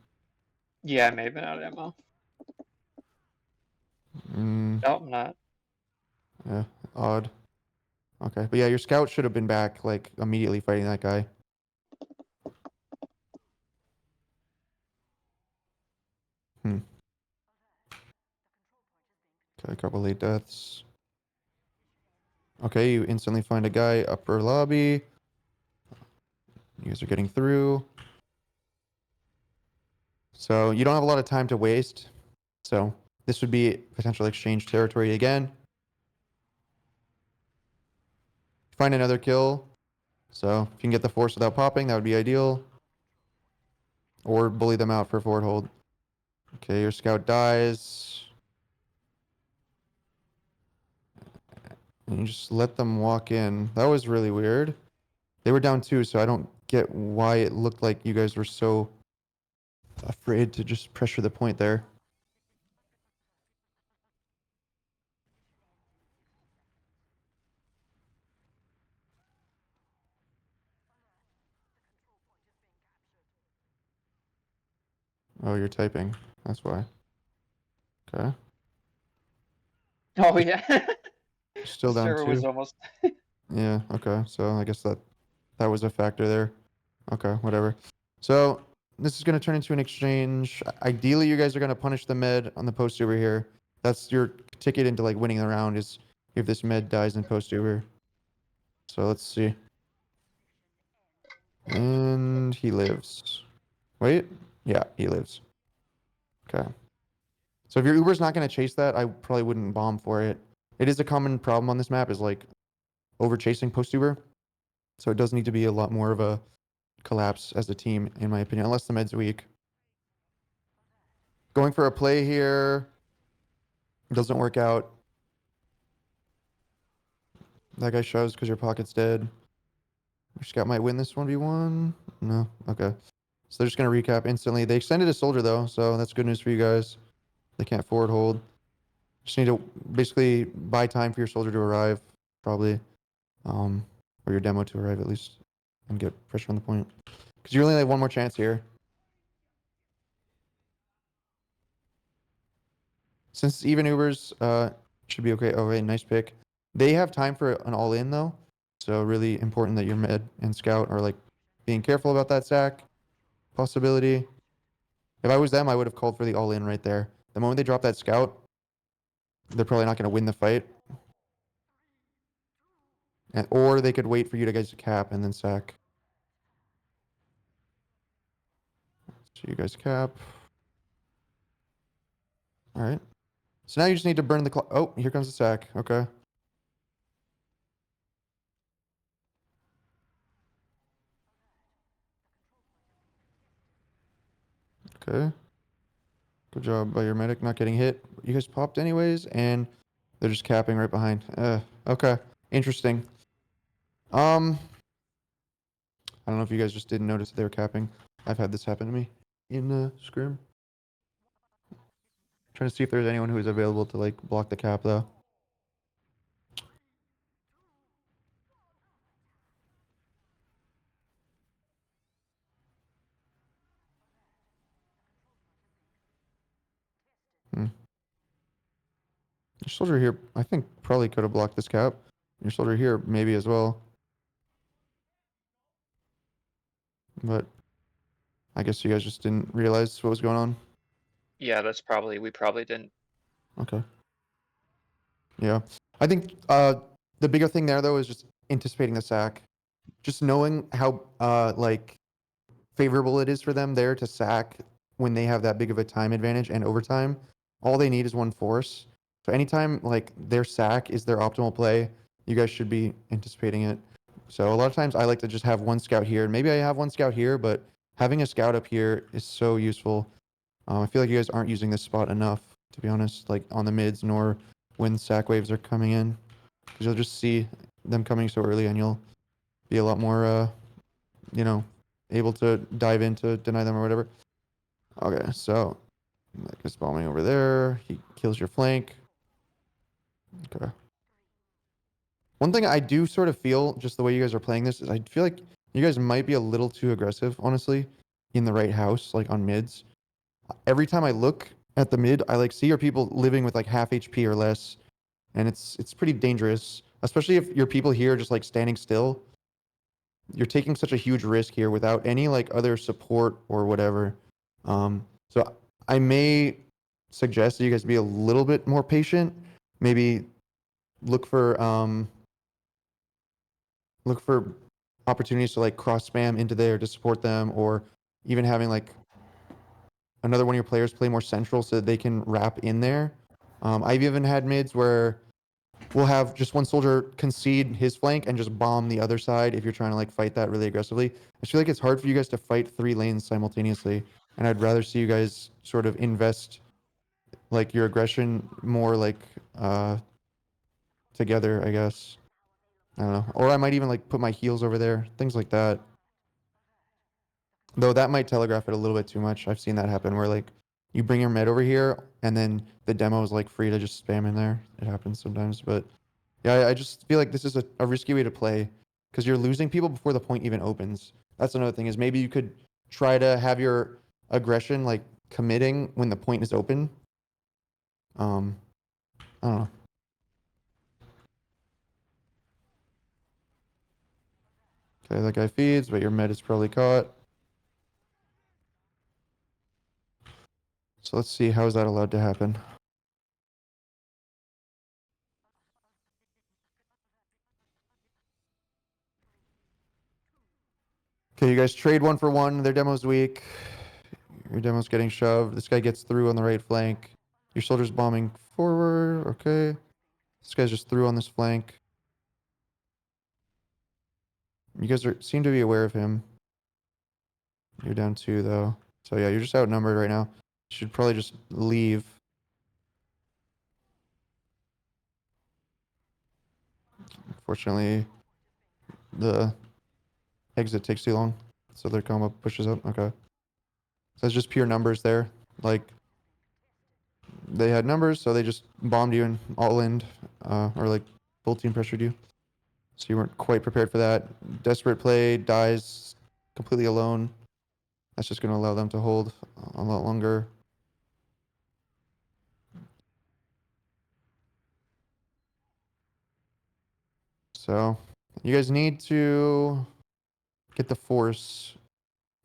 Yeah, I may have been out of ammo. Mm, No, I'm not. yeah, odd. Okay, but yeah, your scout should have been back like immediately fighting that guy. Hmm. Okay, a couple late deaths. Okay, you instantly find a guy upper lobby. You guys are getting through. So you don't have a lot of time to waste. So this would be potential exchange territory again. Find another kill. So if you can get the force without popping, that would be ideal. Or bully them out for forward hold. Okay, your scout dies. And you just let them walk in. That was really weird. They were down 2, so I don't get why it looked like you guys were so afraid to just pressure the point there. Oh, you're typing. That's why. Okay. Oh yeah. The Still down server was 2. almost. Yeah, okay. So I guess that was a factor there. Okay, whatever. So this is going to turn into an exchange. Ideally, you guys are going to punish the med on the post over here. That's your ticket into like winning the round is if this med dies in post over. So let's see. And he lives. Wait. Yeah, he lives. Okay. So if your Uber's not going to chase that, I probably wouldn't bomb for it. It is a common problem on this map is like over chasing post Uber. So it does need to be a lot more of a collapse as a team, in my opinion, unless the med's weak. Going for a play here doesn't work out. That guy shoves because your pocket's dead. Your scout might win this 1v1. No. Okay. So they're just going to recap instantly. They extended a soldier, though, so that's good news for you guys. They can't forward hold. Just need to basically buy time for your soldier to arrive, probably. Or your demo to arrive, at least, and get pressure on the point. Because you only have one more chance here. Since even Ubers should be okay. Oh, right, nice pick. They have time for an all-in, though. So really important that your med and scout are, like, being careful about that sack possibility. If I was them, I would have called for the all-in right there. The moment they drop that scout, they're probably not going to win the fight. Or they could wait for you guys to cap and then sack. So you guys cap. All right. So now you just need to burn the clock. Oh, here comes the sack. Okay. Okay. Good job by your medic not getting hit. You guys popped anyways, and they're just capping right behind. Okay. Interesting. I don't know if you guys just didn't notice that they were capping. I've had this happen to me in Scrim. Trying to see if there's anyone who's available to like block the cap though. Hmm. Your soldier here, I think, probably could have blocked this cap. Your soldier here, maybe as well. But I guess you guys just didn't realize what was going on. Yeah, we probably didn't. Okay. Yeah. I think the bigger thing there though is just anticipating the sack. Just knowing how like favorable it is for them there to sack when they have that big of a time advantage and overtime. All they need is one force. So anytime like their sack is their optimal play, you guys should be anticipating it. So a lot of times I like to just have one scout here. Maybe I have one scout here, but having a scout up here is so useful. I feel like you guys aren't using this spot enough, to be honest, like on the mids nor when sack waves are coming in. Because you'll just see them coming so early and you'll be a lot more, you know, able to dive in to deny them or whatever. Okay, so that guy's bombing over there. He kills your flank. Okay. One thing I do sort of feel, just the way you guys are playing this, is I feel like you guys might be a little too aggressive, honestly, in the right house, like on mids. Every time I look at the mid, I like see your people living with like half HP or less, and it's pretty dangerous, especially if your people here are just like standing still. You're taking such a huge risk here without any like other support or whatever. So I may suggest that you guys be a little bit more patient. Maybe look for look for opportunities to like cross spam into there to support them, or even having like another one of your players play more central so that they can wrap in there. I've even had mids where we'll have just one soldier concede his flank and just bomb the other side if you're trying to like fight that really aggressively. I feel like it's hard for you guys to fight 3 lanes simultaneously, and I'd rather see you guys sort of invest like your aggression more like together, I guess. I don't know. Or I might even like put my heels over there, things like that. Though that might telegraph it a little bit too much. I've seen that happen where like you bring your med over here and then the demo is like free to just spam in there. It happens sometimes, but yeah, I just feel like this is a risky way to play because you're losing people before the point even opens. That's another thing is maybe you could try to have your aggression like committing when the point is open. I don't know. Okay, that guy feeds, but your med is probably caught. So let's see, how is that allowed to happen? Okay, you guys trade 1 for 1. Their demo's weak. Your demo's getting shoved. This guy gets through on the right flank. Your soldier's bombing forward. Okay. This guy's just through on this flank. You guys seem to be aware of him. You're down 2, though. So yeah, you're just outnumbered right now. You should probably just leave. Unfortunately, the exit takes too long. So their combo pushes up. Okay. So it's just pure numbers there. Like, they had numbers, so they just bombed you and all in, or like full team pressured you. So you weren't quite prepared for that. Desperate play, dies completely alone. That's just going to allow them to hold a lot longer. So you guys need to get the force.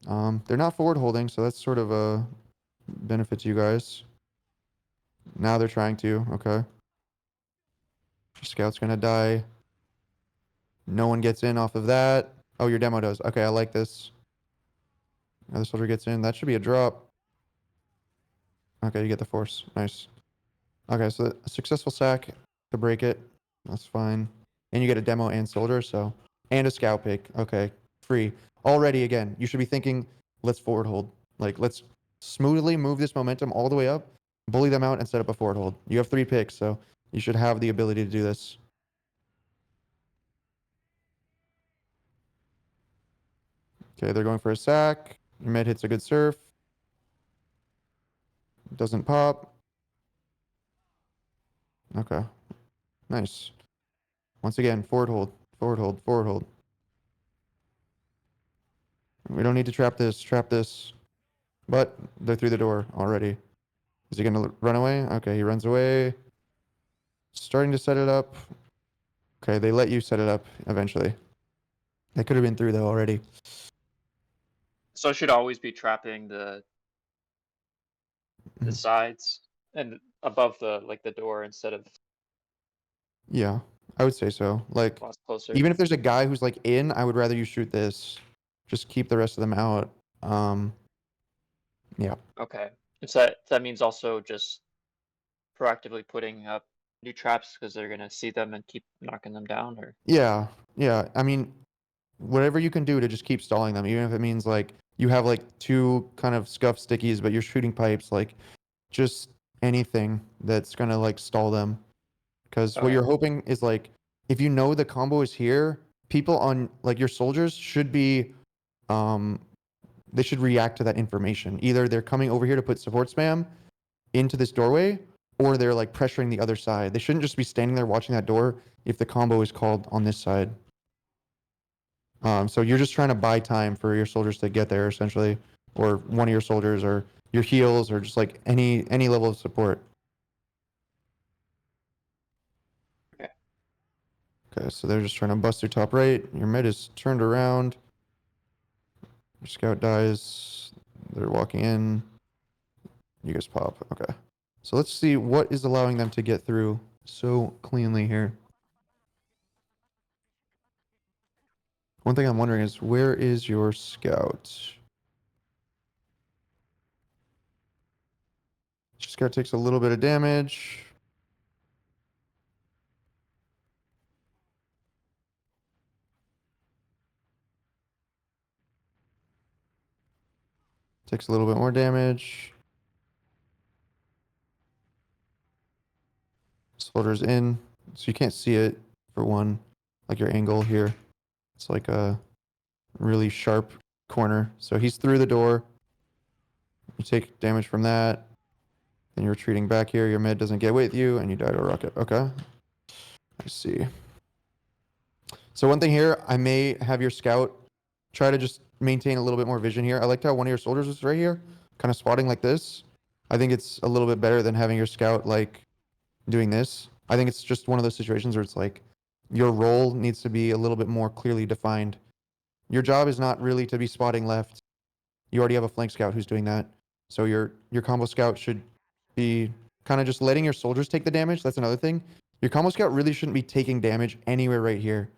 They're not forward holding, so that's sort of a benefit to you guys. Now they're trying to. Okay. Scout's going to die. No one gets in off of that. Oh, your demo does. Okay, I like this. Another soldier gets in. That should be a drop. Okay, you get the force. Nice. Okay, so a successful sack to break it. That's fine. And you get a demo and soldier, so. And a scout pick. Okay, free. Already, again, you should be thinking, let's forward hold. Like, let's smoothly move this momentum all the way up, bully them out, and set up a forward hold. You have 3 picks, so you should have the ability to do this. Okay, they're going for a sack. Your med hits a good surf. Doesn't pop. Okay, nice. Once again, forward hold, forward hold, forward hold. We don't need to trap this. But they're through the door already. Is he going to run away? Okay, he runs away. Starting to set it up. Okay, they let you set it up eventually. They could have been through though already. So I should always be trapping the sides and above the door instead of Yeah, I would say so. Like, lots closer. even if there's a guy who's like in, I would rather you shoot this. Just keep the rest of them out. Yeah. Okay. So that means also just proactively putting up new traps because they're gonna see them and keep knocking them down, or Yeah. Yeah. I mean, whatever you can do to just keep stalling them, even if it means like you have like 2 kind of scuff stickies, but you're shooting pipes, like just anything that's gonna like stall them. Because what Okay. you're hoping is like, if you know the combo is here, people on like your soldiers should be, um, they should react to that information. Either they're coming over here to put support spam into this doorway, or they're like pressuring the other side. They shouldn't just be standing there watching that door if the combo is called on this side. So you're just trying to buy time for your soldiers to get there, essentially, or one of your soldiers, or your heals, or just like any level of support. Okay. Okay, so they're just trying to bust through top right. Your mid is turned around. Your scout dies. They're walking in. You guys pop. Okay. So let's see what is allowing them to get through so cleanly here. One thing I'm wondering is, where is your scout? Your scout takes a little bit of damage. Takes a little bit more damage. Soldier's in, so you can't see it for one. Like your angle here, it's like a really sharp corner. So he's through the door. You take damage from that. Then you're retreating back here. Your med doesn't get with you, and you die to a rocket. Okay. I see. So one thing here, I may have your scout try to just maintain a little bit more vision here. I liked how one of your soldiers was right here, kind of spotting like this. I think it's a little bit better than having your scout like doing this. I think it's just one of those situations where it's like your role needs to be a little bit more clearly defined. Your job is not really to be spotting left. You already have a flank scout who's doing that. So your combo scout should be kind of just letting your soldiers take the damage. That's another thing. Your combo scout really shouldn't be taking damage anywhere right here.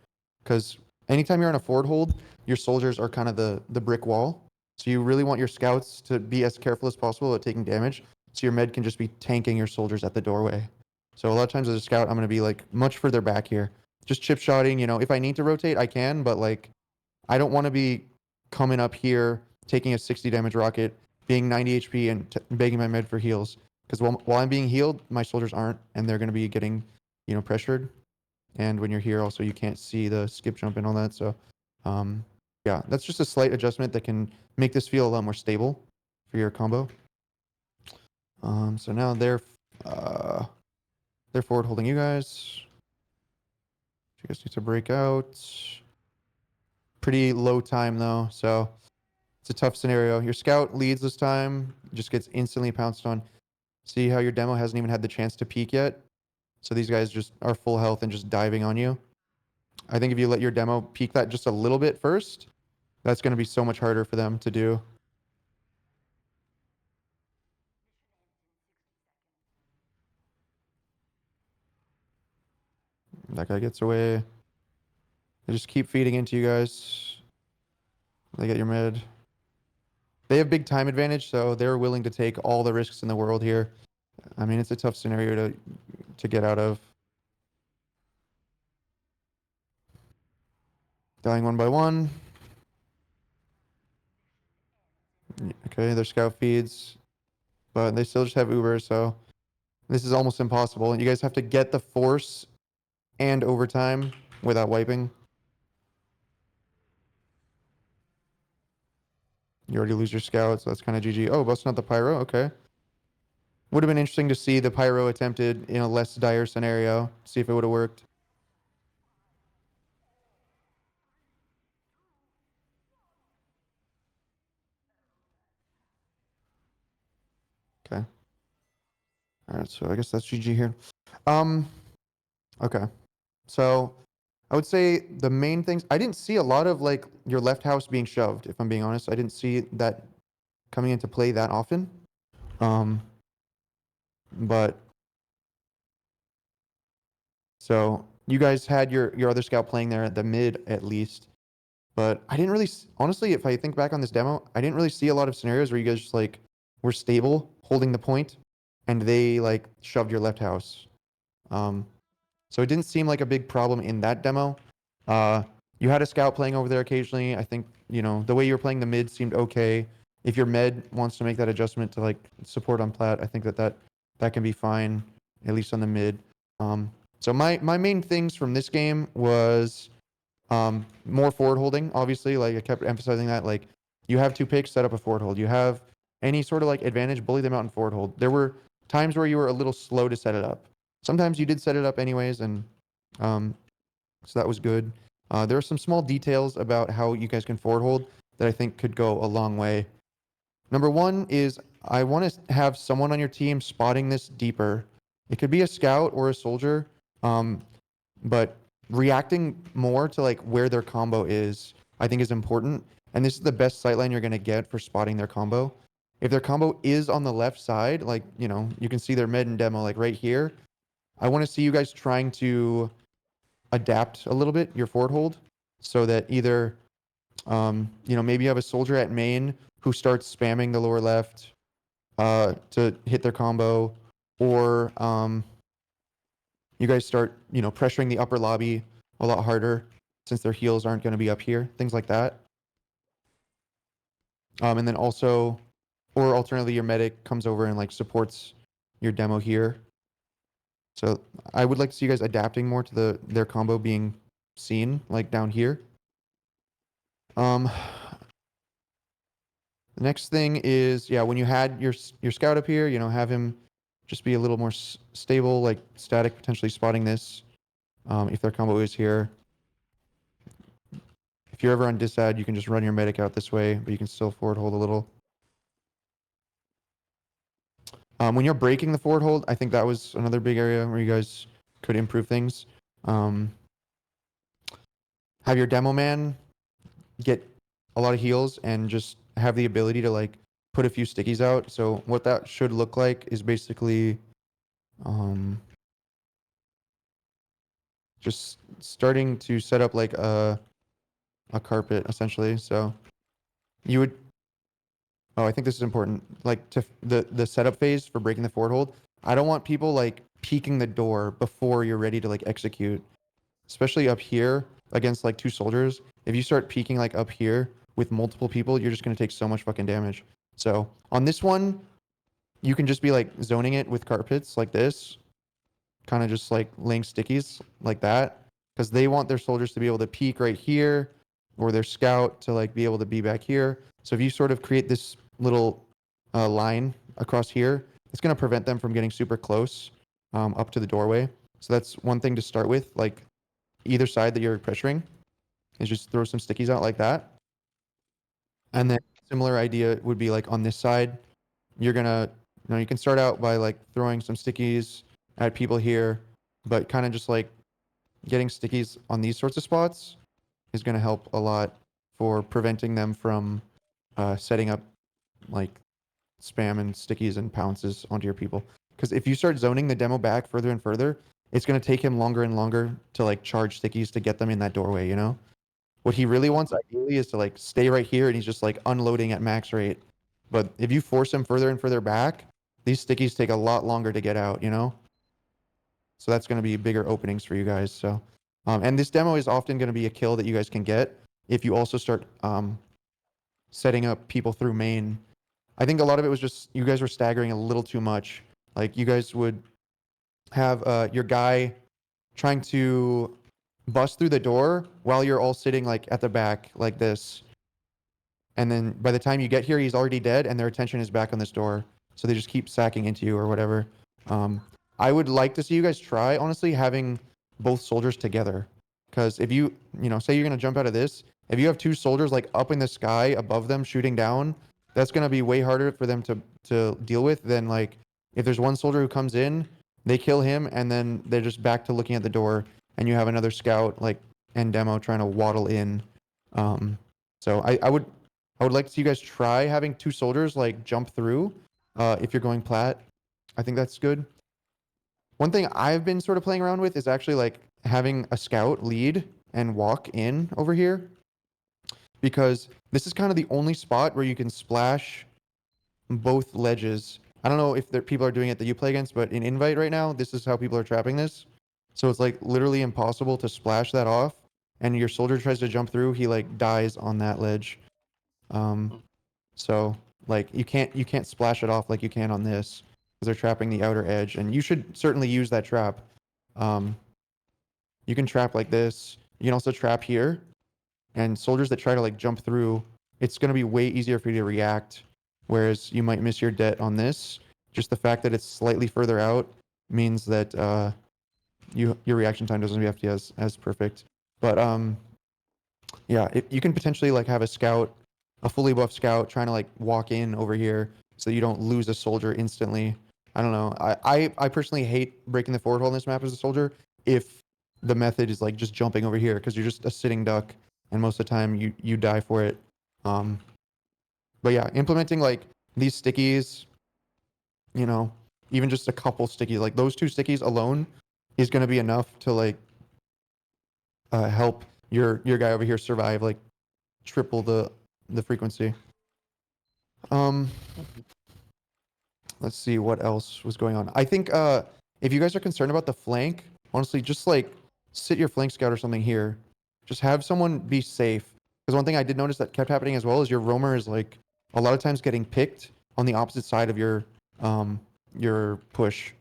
Because anytime you're on a forward hold, your soldiers are kind of the brick wall. So you really want your scouts to be as careful as possible at taking damage. So your med can just be tanking your soldiers at the doorway. So a lot of times as a scout, I'm going to be like much further back here. Just chip shotting, you know, if I need to rotate, I can, but like I don't want to be coming up here, taking a 60 damage rocket, being 90 HP and begging my med for heals. Because while I'm being healed, my soldiers aren't, and they're going to be getting, you know, pressured. And when you're here, also, you can't see the skip jump and all that. So, yeah, that's just a slight adjustment that can make this feel a lot more stable for your combo. So now they're forward holding you guys. You guys need to break out. Pretty low time though, so it's a tough scenario. Your scout leads this time, just gets instantly pounced on. See how your demo hasn't even had the chance to peek yet? So these guys just are full health and just diving on you. I think if you let your demo peek that just a little bit first, that's going to be so much harder for them to do. That guy gets away. They just keep feeding into you guys. They get your mid. They have big time advantage, so they're willing to take all the risks in the world here. I mean, it's a tough scenario to get out of. Dying one by one. Okay, their scout feeds, but they still just have Uber, so this is almost impossible. And you guys have to get the force and overtime without wiping. You already lose your scout, so that's kind of GG. Oh, busting out the pyro. Okay. Would have been interesting to see the pyro attempted in a less dire scenario. See if it would have worked. Okay. All right, so I guess that's GG here. Okay. So I would say the main things, I didn't see a lot of like your left house being shoved, if I'm being honest. I didn't see that coming into play that often. But so you guys had your other scout playing there at the mid at least. But I didn't really, honestly, if I think back on this demo, I didn't really see a lot of scenarios where you guys just like were stable, holding the point, and they like shoved your left house. So it didn't seem like a big problem in that demo. You had a scout playing over there occasionally. I think, you know, the way you were playing the mid seemed okay. If your med wants to make that adjustment to like support on plat, I think that can be fine, at least on the mid. So my main things from this game was more forward holding, obviously. Like I kept emphasizing that, like you have two picks, set up a forward hold. You have any sort of like advantage, bully them out in forward hold. There were times where you were a little slow to set it up. Sometimes you did set it up anyways, and so that was good. There are some small details about how you guys can forward hold that I think could go a long way. Number one is I want to have someone on your team spotting this deeper. It could be a scout or a soldier, but reacting more to like where their combo is, I think is important. And this is the best sightline you're going to get for spotting their combo. If their combo is on the left side, like, you know, you can see their med and demo like right here. I want to see you guys trying to adapt a little bit your forward hold. so that either maybe you have a soldier at main who starts spamming the lower left to hit their combo, or you guys start pressuring the upper lobby a lot harder since their heals aren't going to be up here, things like that. And then also, or alternatively, your medic comes over and like supports your demo here. So I would like to see you guys adapting more to their combo being seen like down here. The next thing is, yeah, when you had your scout up here, have him just be a little more stable, like static, potentially spotting this if their combo is here. If you're ever on disad, you can just run your medic out this way, but you can still forward hold a little. When you're breaking the forward hold, I think that was another big area where you guys could improve things. Have your demo man get a lot of heals and just have the ability to like put a few stickies out. So what that should look like is basically just starting to set up like a carpet essentially. So you would, I think this is important, like to the setup phase for breaking the forward hold. I don't want people like peeking the door before you're ready to like execute, especially up here against like two soldiers. If you start peeking like up here with multiple people, you're just going to take so much fucking damage. So on this one, you can just be like zoning it with carpets like this, kind of just like laying stickies like that, because they want their soldiers to be able to peek right here, or their scout to like be able to be back here. So if you sort of create this little line across here, it's going to prevent them from getting super close up to the doorway. So that's one thing to start with, like either side that you're pressuring is just throw some stickies out like that. And then similar idea would be like on this side, you're gonna, you can start out by like throwing some stickies at people here, but kind of just like getting stickies on these sorts of spots is going to help a lot for preventing them from setting up like spam and stickies and pounces onto your people. Because if you start zoning the demo back further and further, it's going to take him longer and longer to like charge stickies to get them in that doorway, What he really wants ideally is to like stay right here and he's just like unloading at max rate. But if you force him further and further back, these stickies take a lot longer to get out, So that's going to be bigger openings for you guys. So, and this demo is often going to be a kill that you guys can get if you also start setting up people through main. I think a lot of it was just you guys were staggering a little too much. Like you guys would have your guy trying to bust through the door while you're all sitting like at the back like this. And then by the time you get here, he's already dead and their attention is back on this door. So they just keep sacking into you or whatever. I would like to see you guys try, honestly, having both soldiers together. Because if you, say you're going to jump out of this, if you have two soldiers like up in the sky above them shooting down, that's going to be way harder for them to deal with than like if there's one soldier who comes in, they kill him, and then they're just back to looking at the door, and you have another scout like and demo trying to waddle in. So I would like to see you guys try having two soldiers like jump through if you're going plat. I think that's good. One thing I've been sort of playing around with is actually like having a scout lead and walk in over here, because this is kind of the only spot where you can splash both ledges. I don't know if people are doing it that you play against, but in invite right now, this is how people are trapping this. So it's like literally impossible to splash that off, and your soldier tries to jump through, he like dies on that ledge. So like you can't splash it off like you can on this because they're trapping the outer edge, and you should certainly use that trap. You can trap like this. You can also trap here, and soldiers that try to like jump through, it's going to be way easier for you to react, whereas you might miss your det on this. Just the fact that it's slightly further out means that your reaction time doesn't have to be as perfect. But yeah, you can potentially like have a scout, a fully buffed scout, trying to like walk in over here so you don't lose a soldier instantly. I don't know. I personally hate breaking the forward hold in this map as a soldier if the method is like just jumping over here, because you're just a sitting duck and most of the time you die for it. But yeah, implementing like these stickies, even just a couple stickies, like those two stickies alone is going to be enough to like help your guy over here survive like triple the frequency. Mhm. Let's see what else was going on. I think if you guys are concerned about the flank, honestly, just like sit your flank scout or something here. Just have someone be safe. Because one thing I did notice that kept happening as well is your roamer is like a lot of times getting picked on the opposite side of your push.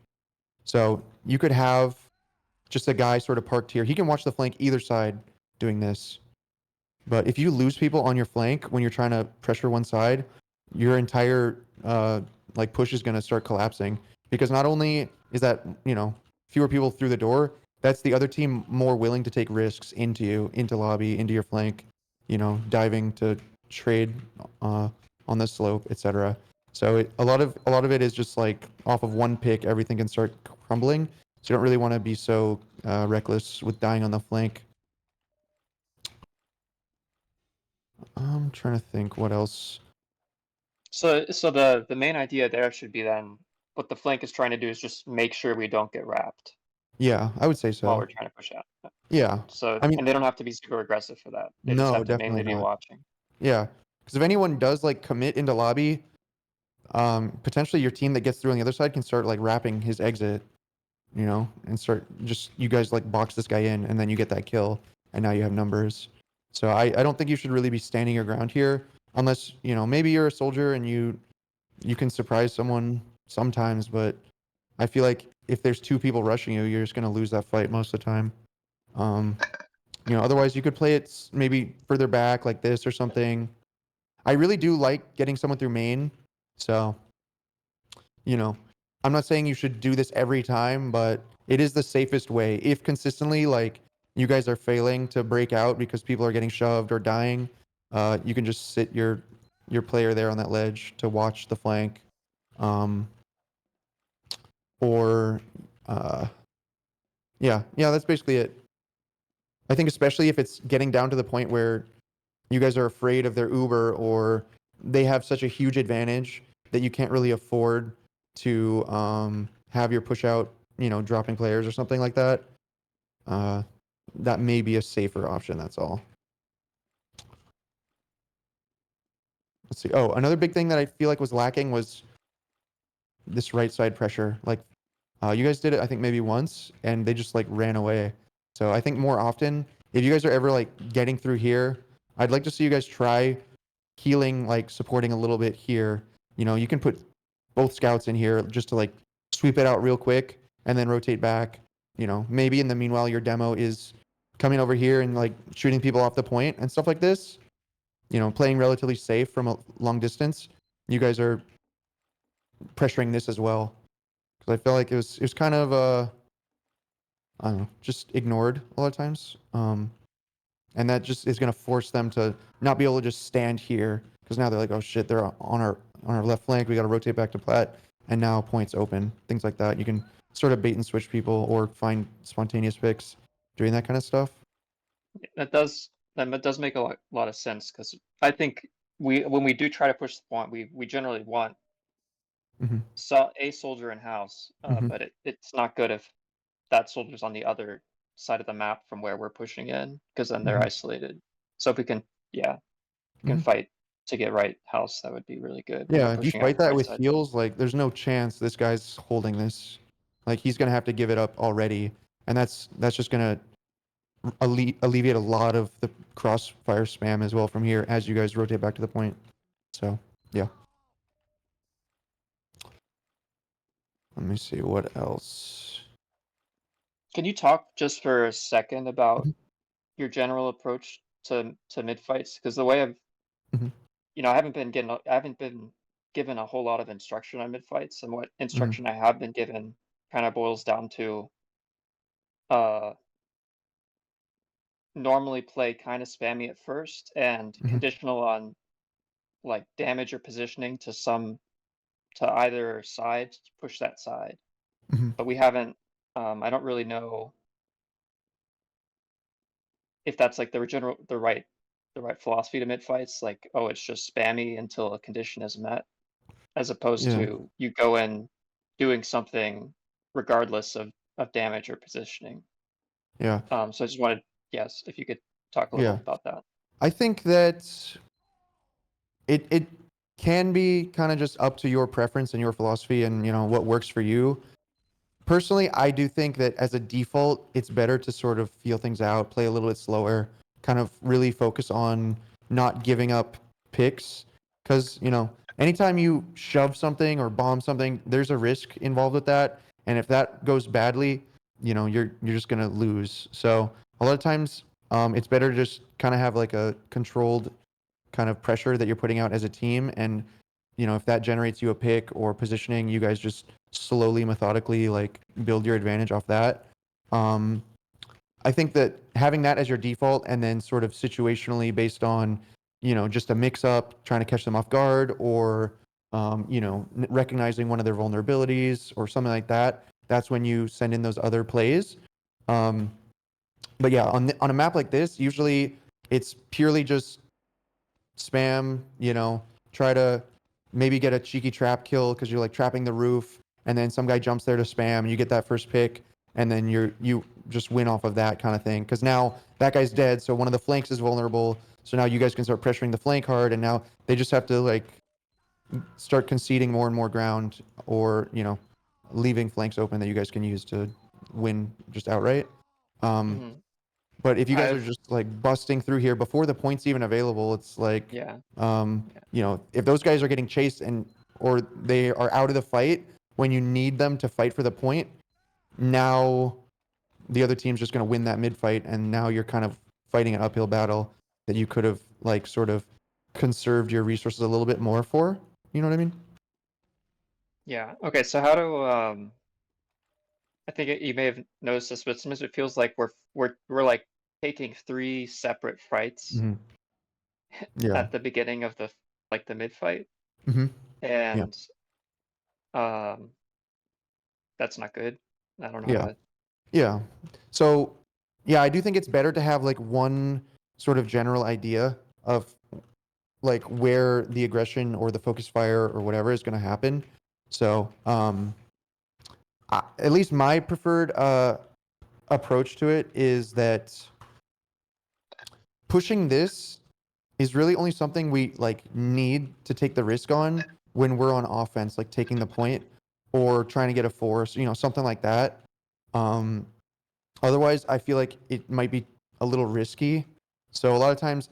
So you could have just a guy sort of parked here. He can watch the flank either side doing this. But if you lose people on your flank when you're trying to pressure one side, your entire like push is going to start collapsing because not only is that, fewer people through the door, that's the other team more willing to take risks into you, into lobby, into your flank, diving to trade on the slope, etc. So a lot of it is just like off of one pick, everything can start crumbling. So you don't really want to be so reckless with dying on the flank. I'm trying to think what else. So the main idea there should be then what the flank is trying to do is just make sure we don't get wrapped Yeah, I would say while so. we're trying to push out. Yeah. So I mean, and they don't have to be super aggressive for that. They just no, have to mainly definitely be not. watching. Yeah. Because if anyone does like commit into lobby, potentially your team that gets through on the other side can start like wrapping his exit, and start just you guys like box this guy in and then you get that kill and now you have numbers. So I don't think you should really be standing your ground here unless, maybe you're a soldier and you can surprise someone sometimes, but I feel like if there's two people rushing you, you're just gonna lose that fight most of the time. Um, otherwise you could play it maybe further back like this or something. I really do like getting someone through main, so you know, I'm not saying you should do this every time, but it is the safest way. If consistently, like, you guys are failing to break out because people are getting shoved or dying, you can just sit your player there on that ledge to watch the flank, um, or yeah, that's basically it. I think especially if it's getting down to the point where you guys are afraid of their Uber or they have such a huge advantage that you can't really afford to have your push out, dropping players or something like that. Uh, that may be a safer option. That's all. Let's see. Oh, another big thing that I feel like was lacking was this right side pressure. Like, you guys did it, I think maybe once, and they just like ran away. So I think more often, if you guys are ever like getting through here, I'd like to see you guys try healing, like supporting a little bit here. You can put both scouts in here just to like sweep it out real quick and then rotate back. Maybe in the meanwhile, your demo is coming over here and like shooting people off the point and stuff like this. Playing relatively safe from a long distance. You guys are pressuring this as well because I feel like it was kind of I don't know, just ignored a lot of times. And that just is going to force them to not be able to just stand here because now they're like, oh shit, they're on our left flank. We got to rotate back to plat, and now points open. Things like that. You can sort of bait and switch people or find spontaneous picks doing that kind of stuff. That does make a lot of sense because I think when we do try to push the point, we generally want Hmm. a soldier in house, Hmm. but it's not good if that soldier's on the other side of the map from where we're pushing in because then they're Hmm. isolated. So if we can, yeah, can Hmm. fight to get right house, that would be really good when we're Yeah, if you pushing out fight the that right with side. heals, like there's no chance this guy's holding this. Like he's gonna have to give it up already, and that's just gonna alleviate a lot of the crossfire spam as well from here as you guys rotate back to the point. So yeah. Let me see what else. Can you talk just for a second about Mhm. your general approach to mid fights? Because the way Mhm. I haven't been given a whole lot of instruction on mid fights, and what Mhm. instruction I have been given kind of boils down to uh normally play kind of spammy at first and Mhm. conditional on like damage or positioning to either side to push that side. Mhm. But we haven't I don't really know if that's like the right philosophy to mid fights, like, oh, it's just spammy until a condition is met, as opposed Yeah. to you go in doing something regardless of damage or positioning. Yeah. So I just wanted, yes, if you could talk a little Yeah. about that. I think that it can be kind of just up to your preference and your philosophy and what works for you. Personally, I do think that as a default, it's better to sort of feel things out, play a little bit slower, kind of really focus on not giving up picks. Because, anytime you shove something or bomb something, there's a risk involved with that. And if that goes badly, you're just gonna lose. So a lot of times, it's better to just kind of have like a controlled kind of pressure that you're putting out as a team. And, if that generates you a pick or positioning, you guys just slowly, methodically, like build your advantage off that. Um, I think that having that as your default and then sort of situationally based on, just a mix up, trying to catch them off guard or, recognizing one of their vulnerabilities or something like that, that's when you send in those other plays. Um, but yeah, on a map like this, usually it's purely just spam, try to maybe get a cheeky trap kill because you're like trapping the roof, and then some guy jumps there to spam, and you get that first pick, and then you just win off of that kind of thing. Because now that guy's dead, so one of the flanks is vulnerable. So now you guys can start pressuring the flank hard, and now they just have to like start conceding more and more ground, or leaving flanks open that you guys can use to win just outright. Um, Hmm. but if you guys are I've just like busting through here before the point's even available, it's like, yeah. if those guys are getting chased or they are out of the fight when you need them to fight for the point, now the other team's just going to win that mid fight, and now you're kind of fighting an uphill battle that you could have like sort of conserved your resources a little bit more for. You know what I mean? Yeah. Okay, so how do I think you may have noticed this, but sometimes it feels like we're like taking three separate fights Hmm. Yeah. at the beginning of the mid fight, Hmm. Yeah. and um that's not good. I don't know Yeah. how. Yeah. So, yeah, I do think it's better to have like one sort of general idea of like where the aggression or the focus fire or whatever is going to happen. So, at least my preferred approach to it is that pushing this is really only something we like need to take the risk on when we're on offense, like taking the point or trying to get a force, something like that. Um, Otherwise, I feel like it might be a little risky. So a lot of times,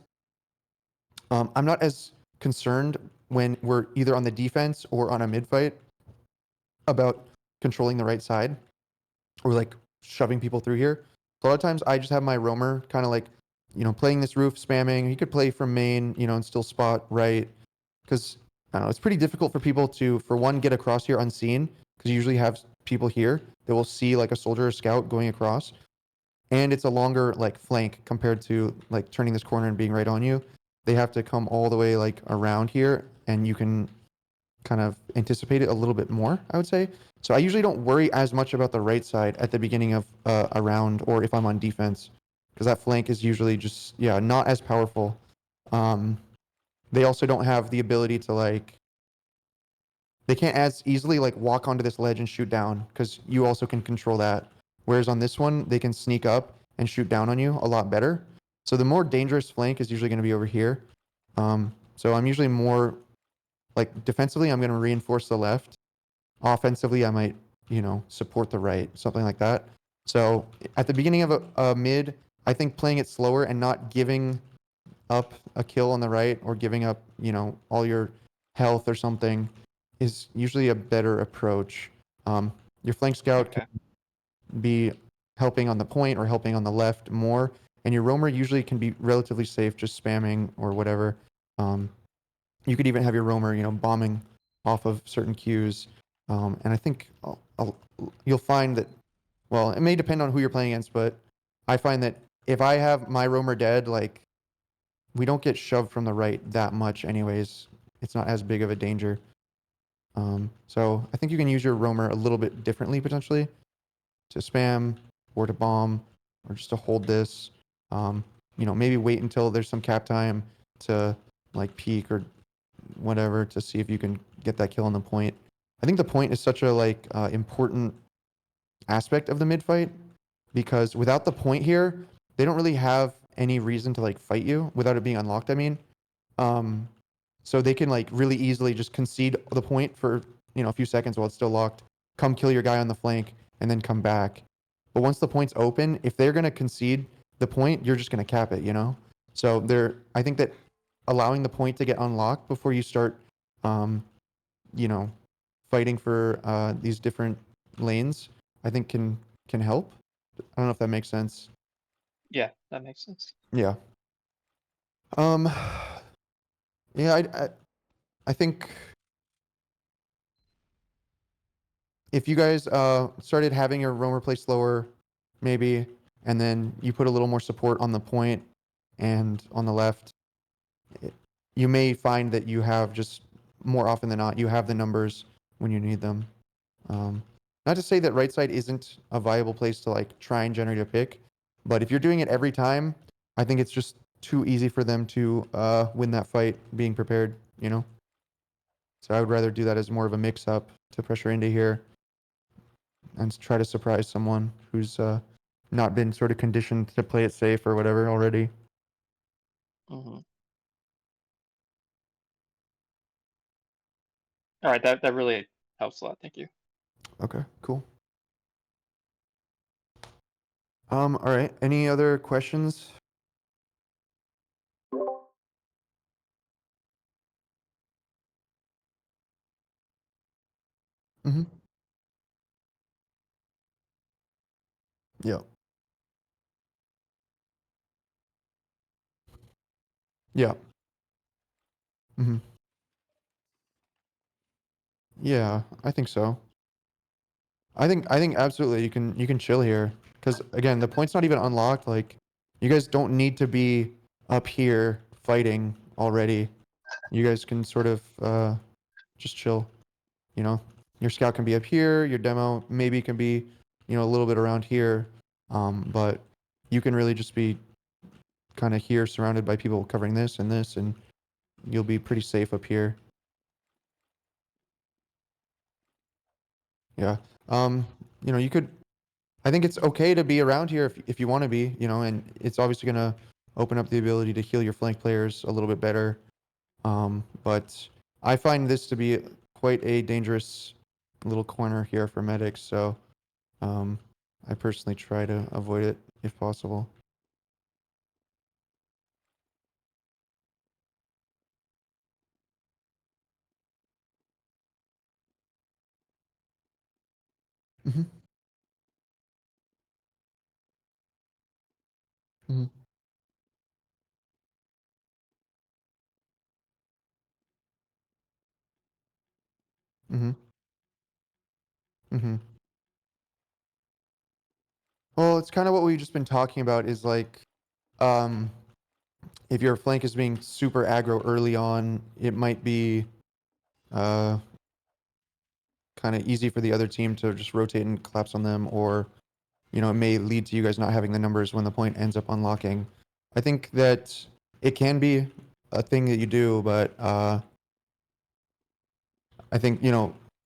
I'm not as concerned when we're either on the defense or on a mid fight about controlling the right side or like shoving people through here. So a lot of times, I just have my roamer kind of like, playing this roof, spamming. He could play from main, and still spot right because I don't know. It's pretty difficult for people to, for one, get across here unseen because you usually have people here that will see like a soldier or scout going across, and it's a longer like flank compared to like turning this corner and being right on you. They have to come all the way like around here, and you can kind of anticipate it a little bit more, I would say. So I usually don't worry as much about the right side at the beginning of a round, or if I'm on defense, because that flank is usually just not as powerful. Um, they also don't have the ability to like, they can't as easily like walk onto this ledge and shoot down because you also can control that. Whereas on this one, they can sneak up and shoot down on you a lot better. So the more dangerous flank is usually going to be over here. So I'm usually more like defensively, I'm going to reinforce the left. Offensively, I might, support the right, something like that. So at the beginning of a mid, I think playing it slower and not giving up a kill on the right or giving up, all your health or something is usually a better approach. Your flank scout Okay. can be helping on the point or helping on the left more, and your roamer usually can be relatively safe, just spamming or whatever. Um, you could even have your roamer, bombing off of certain cues, and I think you'll find that. Well, it may depend on who you're playing against, but I find that if I have my roamer dead, like we don't get shoved from the right that much anyways. It's not as big of a danger. So I think you can use your roamer a little bit differently potentially to spam or to bomb or just to hold this. Maybe wait until there's some cap time to like peek or whatever to see if you can get that kill on the point. I think the point is such a like important aspect of the mid fight because without the point here, they don't really have any reason to like fight you without it being unlocked. I mean, um, so they can like really easily just concede the point for a few seconds while it's still locked, come kill your guy on the flank, and then come back. But once the point's open, if they're gonna concede the point, you're just gonna cap it, you know. So I think that allowing the point to get unlocked before you start, um, you know, fighting for these different lanes, I think can help. I don't know if that makes sense. Yeah, that makes sense. Yeah. Um. Yeah. I think if you guys started having your roamer play slower, maybe, and then you put a little more support on the point and on the left, you may find that you have just more often than not, you have the numbers when you need them. Um, Not to say that right side isn't a viable place to like try and generate a pick, but if you're doing it every time, I think it's just too easy for them to win that fight being prepared, you know? So I would rather do that as more of a mix up to pressure into here and try to surprise someone who's not been sort of conditioned to play it safe or whatever already. Mm-hmm. All right, that really helps a lot. Thank you. Okay, cool. All right. Any other questions? Mm-hmm. Yeah. Yeah. Mm-hmm. Yeah, I think so. I think absolutely you can chill here because again the point's not even unlocked. Like you guys don't need to be up here fighting already. You guys can sort of just chill. You know, your scout can be up here. Your demo maybe can be a little bit around here, but you can really just be kind of here surrounded by people covering this, and you'll be pretty safe up here. Yeah. Um, you could I think it's okay to be around here if you want to be, and it's obviously going to open up the ability to heal your flank players a little bit better. But I find this to be quite a dangerous little corner here for medics, so um, I personally try to avoid it if possible. Hmm. Hmm. Hmm. Hmm. Well, it's kind of what we've just been talking about is like, um, if your flank is being super aggro early on, it might be uh, kind of easy for the other team to just rotate and collapse on them, or it may lead to you guys not having the numbers when the point ends up unlocking. I think that it can be a thing that you do, but I think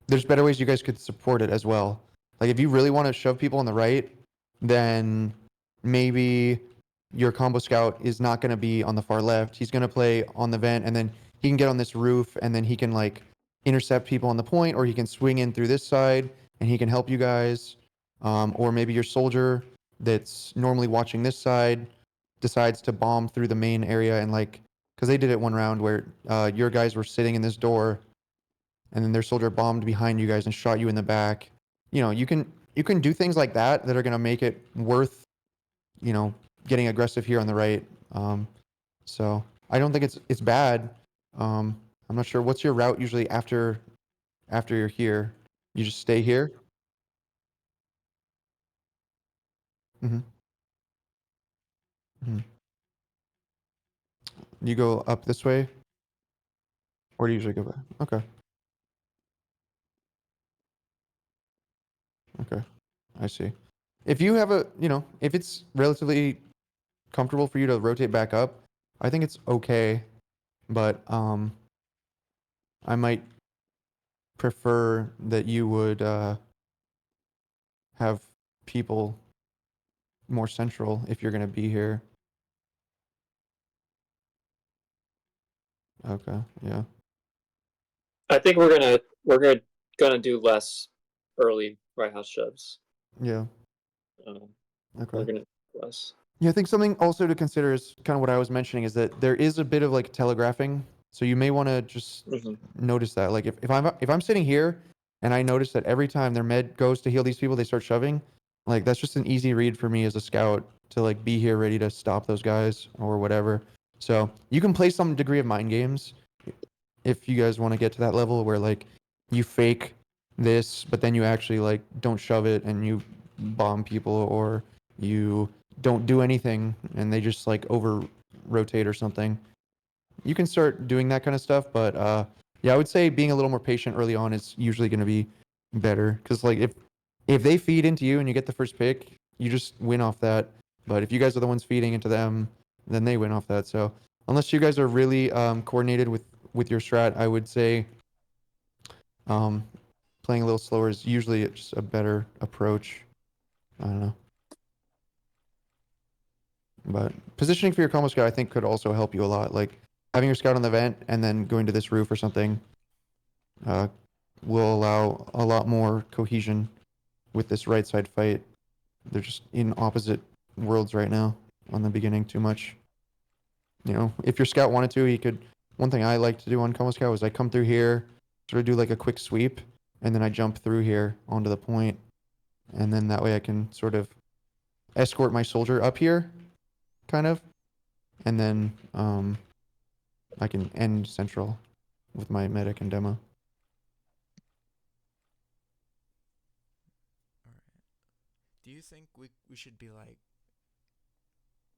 there's better ways you guys could support it as well. Like if you really want to shove people on the right, then maybe your combo scout is not going to be on the far left. He's going to play on the vent, and then he can get on this roof, and then he can like intercept people on the point, or he can swing in through this side, and he can help you guys. Or maybe your soldier that's normally watching this side decides to bomb through the main area and like, because they did it one round where your guys were sitting in this door and then their soldier bombed behind you guys and shot you in the back. You can do things like that are going to make it worth you know getting aggressive here on the right. So I don't think it's bad. I'm not sure what's your route usually after you're here. You just stay here. Hmm. Hmm. You go up this way, or do you usually go back? Okay, okay, I see. If you have if it's relatively comfortable for you to rotate back up, I think it's okay. But I might prefer that you would have people more central if you're going to be here. Okay. Yeah. I think we're gonna do less early right house shoves. Yeah. Um, Okay. we're gonna do less. Yeah, I think something also to consider is kind of what I was mentioning is that there is a bit of like telegraphing. So you may want to just notice that. Like if I'm sitting here and I notice that every time their med goes to heal these people, they start shoving, like that's just an easy read for me as a scout to like be here ready to stop those guys or whatever. So you can play some degree of mind games if you guys want to get to that level where like you fake this, but then you actually like don't shove it and you bomb people, or you don't do anything and they just like over rotate or something. You can start doing that kind of stuff, but yeah, I would say being a little more patient early on is usually going to be better because like if they feed into you and you get the first pick, you just win off that. But if you guys are the ones feeding into them, then they win off that. So unless you guys are really coordinated with your strat, I would say um, playing a little slower is usually just a better approach. I don't know. But positioning for your combo scout, I think, could also help you a lot. Like having your scout on the vent and then going to this roof or something uh, will allow a lot more cohesion with this right side fight. They're just in opposite worlds right now on the beginning too much. You know, if your scout wanted to, he could. One thing I like to do on combo scout is I come through here, sort of do like a quick sweep, and then I jump through here onto the point, and then that way I can sort of escort my soldier up here, kind of, and then I can end central with my medic and demo. All right. Do you think we should be like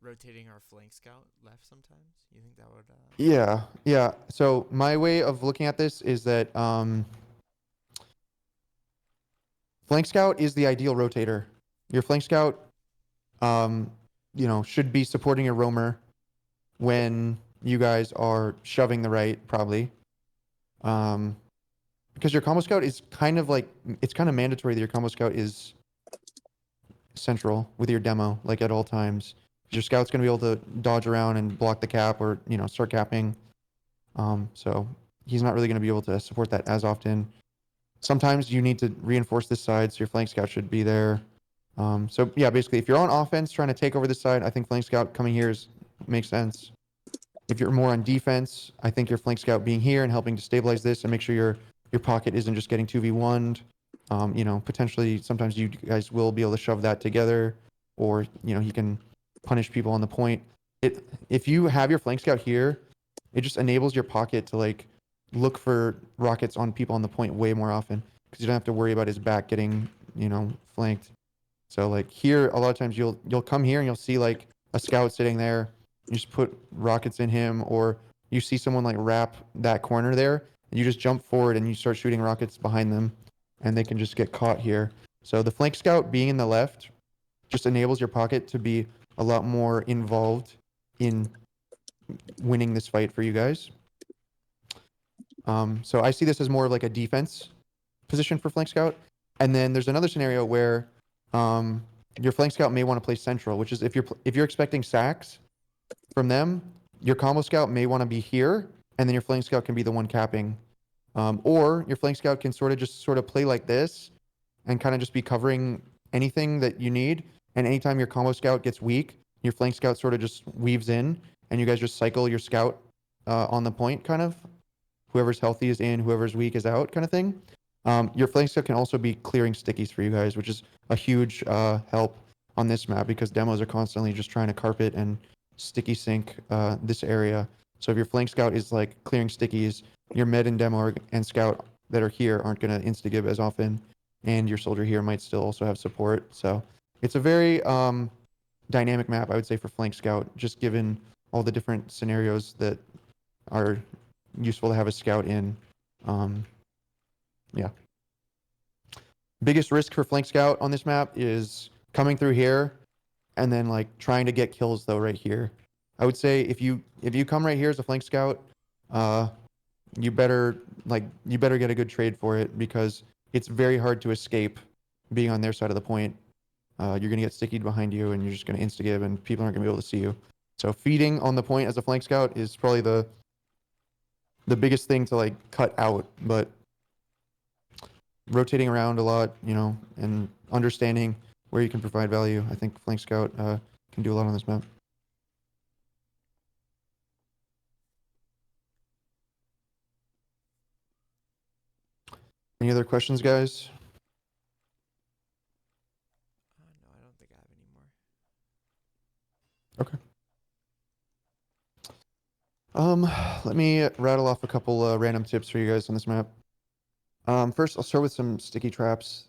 rotating our flank scout left sometimes? You think that would Yeah, yeah. So my way of looking at this is that flank scout is the ideal rotator. Your flank scout, um, should be supporting your roamer when you guys are shoving the right, probably. Um, because your combo scout is kind of like it's kind of mandatory that your combo scout is central with your demo, like at all times. Your scout's going to be able to dodge around and block the cap or start capping. So he's not really going to be able to support that as often. Sometimes you need to reinforce this side, so your flank scout should be there. So yeah, basically, if you're on offense trying to take over this side, I think flank scout coming here makes sense. If you're more on defense, I think your flank scout being here and helping to stabilize this and make sure your pocket isn't just getting 2v1'd. Potentially sometimes you guys will be able to shove that together, or he can punish people on the point. If you have your flank scout here, it just enables your pocket to like look for rockets on people on the point way more often because you don't have to worry about his back getting flanked. So like here, a lot of times you'll come here and you'll see like a scout sitting there. You just put rockets in him, or you see someone like wrap that corner there, and you just jump forward and you start shooting rockets behind them, and they can just get caught here. So the flank scout being in the left just enables your pocket to be a lot more involved in winning this fight for you guys. So I see this as more of like a defense position for flank scout. And then there's another scenario where your flank scout may want to play central, which is if you're expecting sacks from them, your combo scout may want to be here, and then your flank scout can be the one capping. Or your flank scout can sort of play like this and kind of just be covering anything that you need. And anytime your combo scout gets weak, your flank scout sort of just weaves in, and you guys just cycle your scout on the point, kind of. Whoever's healthy is in, whoever's weak is out, kind of thing. Your flank scout can also be clearing stickies for you guys, which is a huge help on this map because demos are constantly just trying to carpet and sticky sink this area. So if your flank scout is like clearing stickies, your med and demo and scout that are here aren't going to insta-give as often, and your soldier here might still also have support. So it's a very dynamic map, I would say, for flank scout, just given all the different scenarios that are useful to have a scout in. Yeah. Biggest risk for flank scout on this map is coming through here and then like trying to get kills though right here. I would say if you come right here as a flank scout, you better get a good trade for it because it's very hard to escape being on their side of the point. You're gonna get stickied behind you and you're just gonna insta-give and people aren't gonna be able to see you. So feeding on the point as a flank scout is probably the the biggest thing to like cut out, but rotating around a lot, you know, and understanding where you can provide value. I think Flank Scout can do a lot on this map. Any other questions, guys? No, I don't think I have any more. Let me rattle off a couple random tips for you guys on this map. First, I'll start with some sticky traps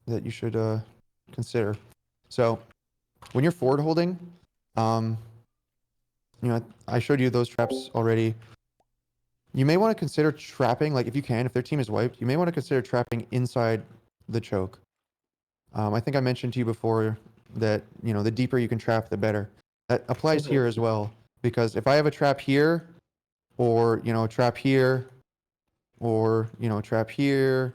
that you should consider. So, when you're forward holding, you know, I showed you those traps already. You may want to consider trapping, like if you can, if their team is wiped, you may want to consider trapping inside the choke. I think I mentioned to you before that, you know, the deeper you can trap, the better. That applies here as well, because if I have a trap here, or, you know, a trap here, or, you know, a trap here,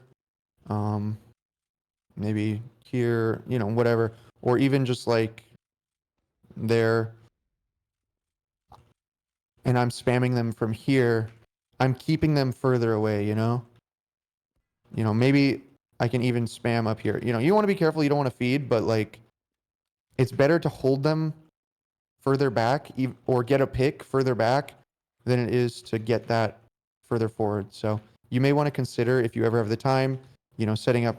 maybe here, you know, whatever, or even just like there, and I'm spamming them from here, I'm keeping them further away, you know? You know, maybe I can even spam up here. You know, you want to be careful, you don't want to feed, but like, it's better to hold them further back or get a pick further back than it is to get that further forward. So you may want to consider, if you ever have the time, you know, setting up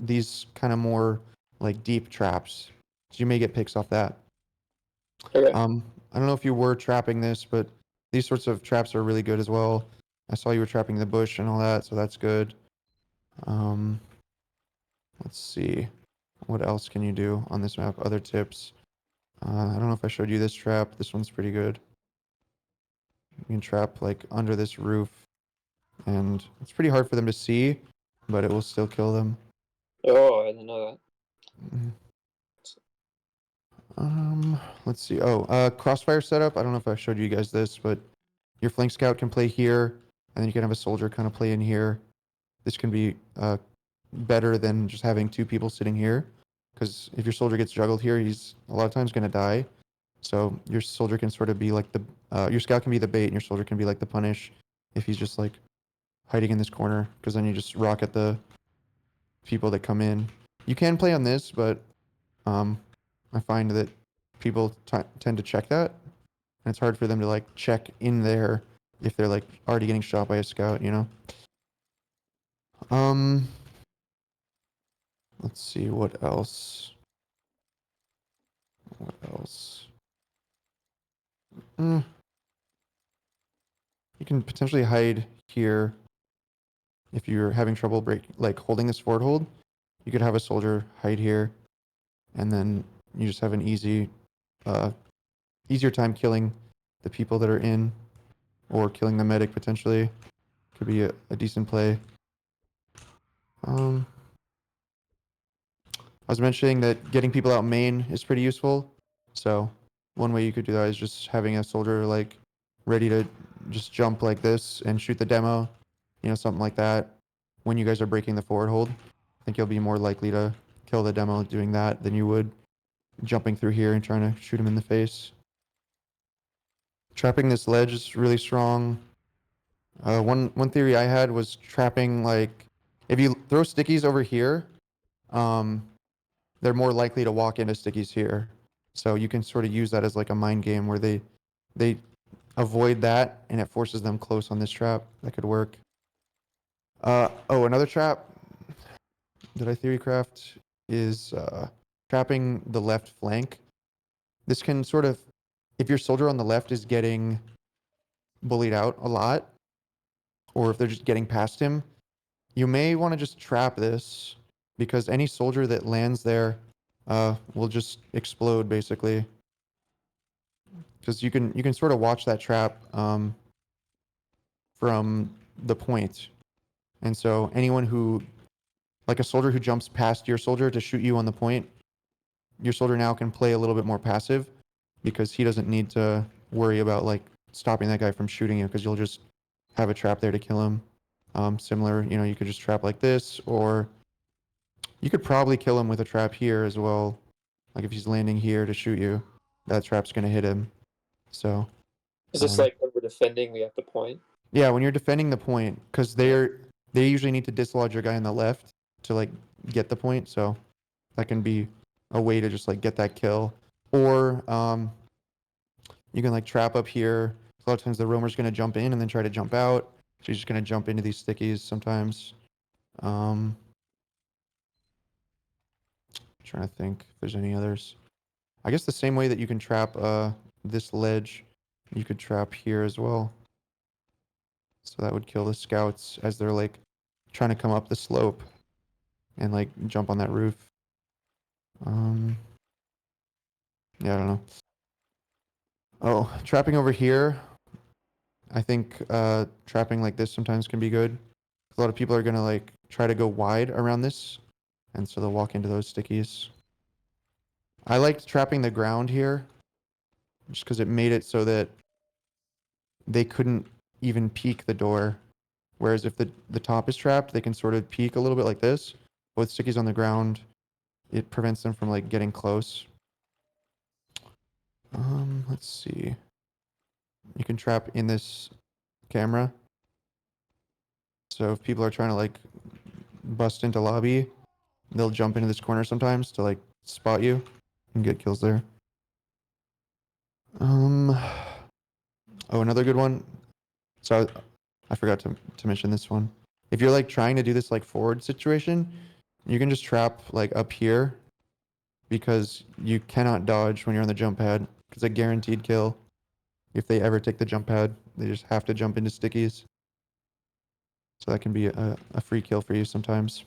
these kind of more like deep traps. So you may get picks off that. Okay. I don't know if you were trapping this, but these sorts of traps are really good as well. I saw you were trapping the bush and all that, so that's good. Let's see. What else can you do on this map? Other tips. I don't know if I showed you this trap. This one's pretty good. You can trap like under this roof, and it's pretty hard for them to see, but it will still kill them. Oh, I didn't know that. Let's see. Oh, crossfire setup. I don't know if I showed you guys this, but your flank scout can play here, and then you can have a soldier kind of play in here. This can be better than just having two people sitting here, because if your soldier gets juggled here, he's a lot of times going to die. So your soldier can sort of be like the your scout can be the bait, and your soldier can be like the punish if he's just like hiding in this corner, because then you just rock at the people that come in. You can play on this, but I find that people tend to check that, and it's hard for them to like check in there if they're like already getting shot by a scout, you know. Let's see what else. What else? You can potentially hide here if you're having trouble holding this forward hold. You could have a soldier hide here, and then you just have an easier time killing the people that are in, or killing the medic potentially. Could be a decent play. I was mentioning that getting people out main is pretty useful. So one way you could do that is just having a soldier like ready to just jump like this and shoot the demo, you know, something like that. When you guys are breaking the forward hold, I think you'll be more likely to kill the demo doing that than you would jumping through here and trying to shoot him in the face. Trapping this ledge is really strong. One theory I had was trapping, like, if you throw stickies over here, they're more likely to walk into stickies here. So you can sort of use that as like a mind game where they avoid that and it forces them close on this trap. That could work. Another trap that I theory craft is trapping the left flank. This can sort of, if your soldier on the left is getting bullied out a lot, or if they're just getting past him, you may want to just trap this, because any soldier that lands there will just explode basically. Because you can sort of watch that trap from the point, and so anyone who, like a soldier who jumps past your soldier to shoot you on the point, your soldier now can play a little bit more passive, because he doesn't need to worry about like stopping that guy from shooting you, because you'll just have a trap there to kill him. Similar, you know, you could just trap like this, or you could probably kill him with a trap here as well. Like if he's landing here to shoot you, that trap's gonna hit him. So Is this like when we're defending, we have to point? Yeah, when you're defending the point, because they usually need to dislodge your guy on the left to like get the point, so that can be a way to just like get that kill. Or you can like trap up here. A lot of times the roamer's gonna jump in and then try to jump out. So you're just gonna jump into these stickies sometimes. Trying to think if there's any others. I guess the same way that you can trap this ledge, you could trap here as well. So that would kill the scouts as they're like trying to come up the slope and like jump on that roof. Yeah, I don't know. Oh, trapping over here. I think trapping like this sometimes can be good. A lot of people are gonna like try to go wide around this, and so they'll walk into those stickies. I liked trapping the ground here, just because it made it so that they couldn't even peek the door. Whereas if the top is trapped, they can sort of peek a little bit like this. But with stickies on the ground, it prevents them from like getting close. Let's see. You can trap in this camera. So if people are trying to like bust into lobby, they'll jump into this corner sometimes to like spot you and get kills there. Oh, another good one. So I forgot to mention this one. If you're like trying to do this like forward situation, you can just trap like up here because you cannot dodge when you're on the jump pad. It's a guaranteed kill. If they ever take the jump pad, they just have to jump into stickies. So that can be a free kill for you sometimes.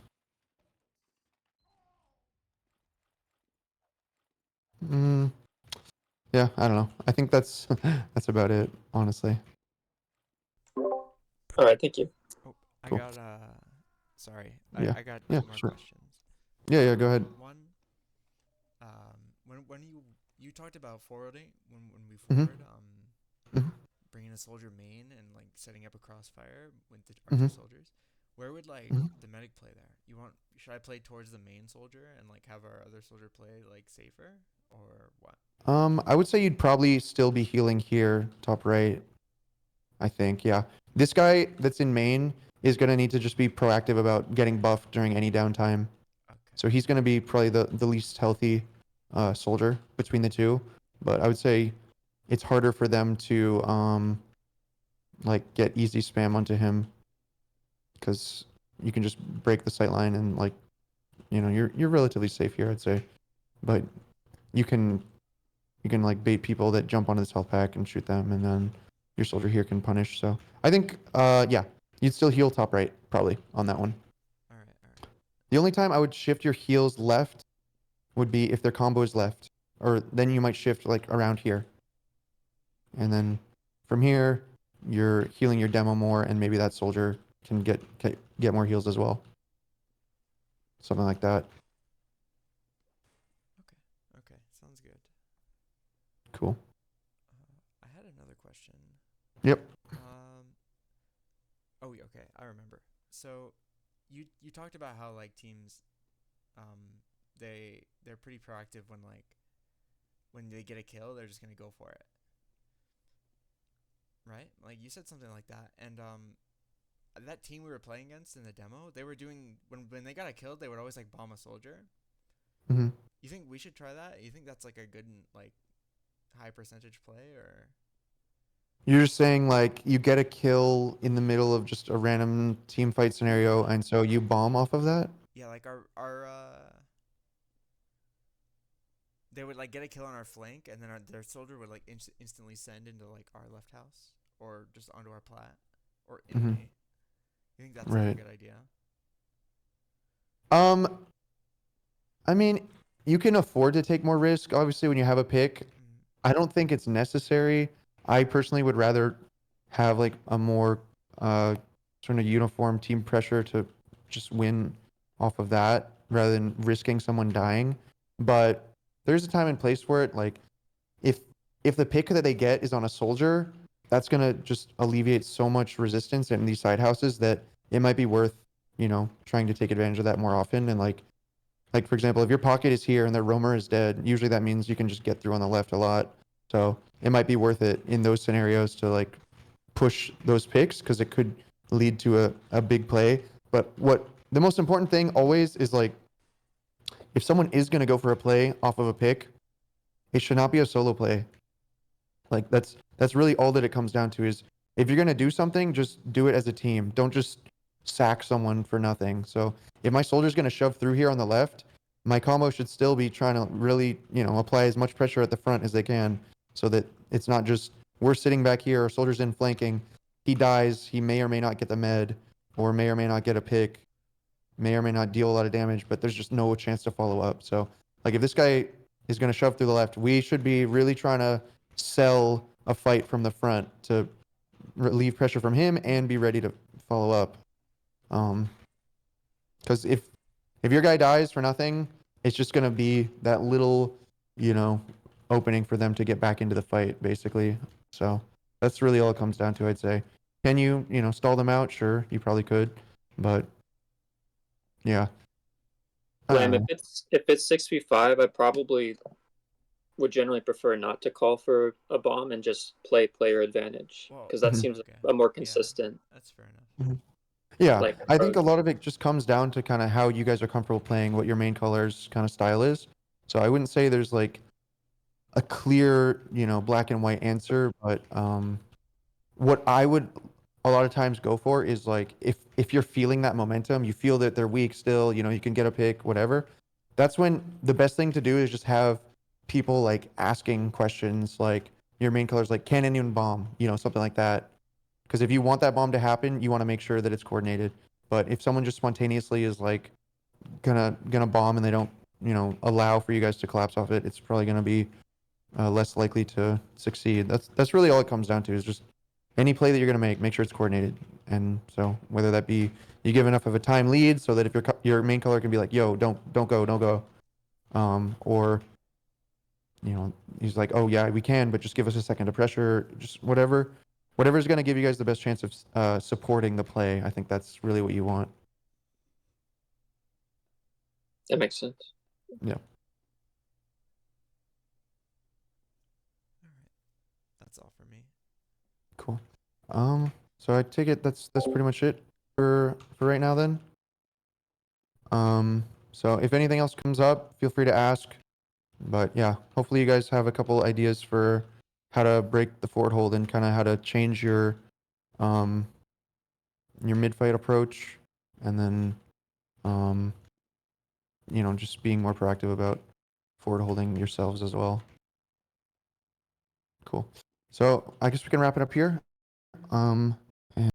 Yeah, I don't know. I think that's that's about it, honestly. All right, thank you. Oh, Cool. I got sorry. Yeah. I got Yeah, two more sure. questions. Yeah, go ahead. One, when you talked about forwarding when we Mhm. forward, Mhm. bringing a soldier main and like setting up a crossfire with our Mhm. two soldiers, where would like Mhm. the medic play there? Should I play towards the main soldier and like have our other soldier play like safer or what? I would say you'd probably still be healing here, top right. I think, yeah. This guy that's in main is gonna need to just be proactive about getting buffed during any downtime. Okay. So he's gonna be probably the least healthy soldier between the two. But I would say it's harder for them to like get easy spam onto him because you can just break the sight line and like you're relatively safe here, I'd say. But you can like bait people that jump onto this health pack and shoot them, and then your soldier here can punish. So I think yeah, you'd still heal top right probably on that one. All right. The only time I would shift your heals left would be if their combo is left, or then you might shift like around here, and then from here you're healing your demo more, and maybe that soldier can get more heals as well. Something like that. Okay. Sounds good. Cool. I had another question. Yep. Oh, yeah, okay. I remember. So, you talked about how like teams, they're pretty proactive when they get a kill, they're just gonna go for it, right? Like you said something like that, and that team we were playing against in the demo, they were doing when they got a kill, they would always like bomb a soldier. Mm-hmm. You think we should try that? You think that's like a good like high percentage play or? You're just saying like you get a kill in the middle of just a random team fight scenario, Yeah. and so you bomb off of that? Yeah, like our they would like get a kill on our flank, and then their soldier would like instantly send into like our left house or just onto our plat or into Mm-hmm. me. You think that's like a Right. good idea? Um, I mean, you can afford to take more risk, obviously, when you have a pick. Mm. I don't think it's necessary. I personally would rather have like a more sort of uniform team pressure to just win off of that rather than risking someone dying. But there's a time and place for it. Like if if the pick that they get is on a soldier, that's gonna just alleviate so much resistance in these side houses that it might be worth, trying to take advantage of that more often. And like for example, if your pocket is here and their roamer is dead, usually that means you can just get through on the left a lot. So it might be worth it in those scenarios to like push those picks because it could lead to a big play. But what the most important thing always is like, if someone is going to go for a play off of a pick, it should not be a solo play. Like that's really all that it comes down to is if you're going to do something, just do it as a team. Don't just sack someone for nothing. So if my soldier's going to shove through here on the left, my combo should still be trying to really, apply as much pressure at the front as they can so that it's not just we're sitting back here, our soldier's in flanking, he dies, he may or may not get the med or may or may not get a pick, may or may not deal a lot of damage, but there's just no chance to follow up. So like if this guy is going to shove through the left, we should be really trying to sell a fight from the front to relieve pressure from him and be ready to follow up. Because if your guy dies for nothing, it's just going to be that little, opening for them to get back into the fight, basically. So that's really all it comes down to, I'd say. Can you, stall them out? Sure, you probably could, but yeah. I don't Lamb, know. if it's 6v5, I probably would generally prefer not to call for a bomb and just play player advantage Well, because that Mhm. seems okay. a more Yeah, consistent that's fair enough. Yeah, like I think a approach. lot of it just comes down to kind of how you guys are comfortable playing, what your main color's kind of style is. So I wouldn't say there's like a clear, black and white answer, but what I would a lot of times go for is like if you're feeling that momentum, you feel that they're weak still, you can get a pick, whatever. That's when the best thing to do is just have people like asking questions like your main color's like, can anyone bomb? Something like that. Because if you want that bomb to happen, you want to make sure that it's coordinated. But if someone just spontaneously is like gonna bomb and they don't, allow for you guys to collapse off it, it's probably gonna be less likely to succeed. That's really all it comes down to is just any play that you're gonna make sure it's coordinated. And so whether that be you give enough of a time lead so that if your main color can be like, yo, don't go, or he's like, oh yeah, we can, but just give us a second to pressure, just whatever's going to give you guys the best chance of supporting the play. I think that's really what you want. That makes sense. Yeah. All right, that's all for me. Cool. So I take it that's pretty much it for right now then. So if anything else comes up, feel free to ask. But yeah, hopefully you guys have a couple ideas for how to break the forward hold and kind of how to change um your mid-fight approach, and then just being more proactive about forward holding yourselves as well. Cool. So I guess we can wrap it up here.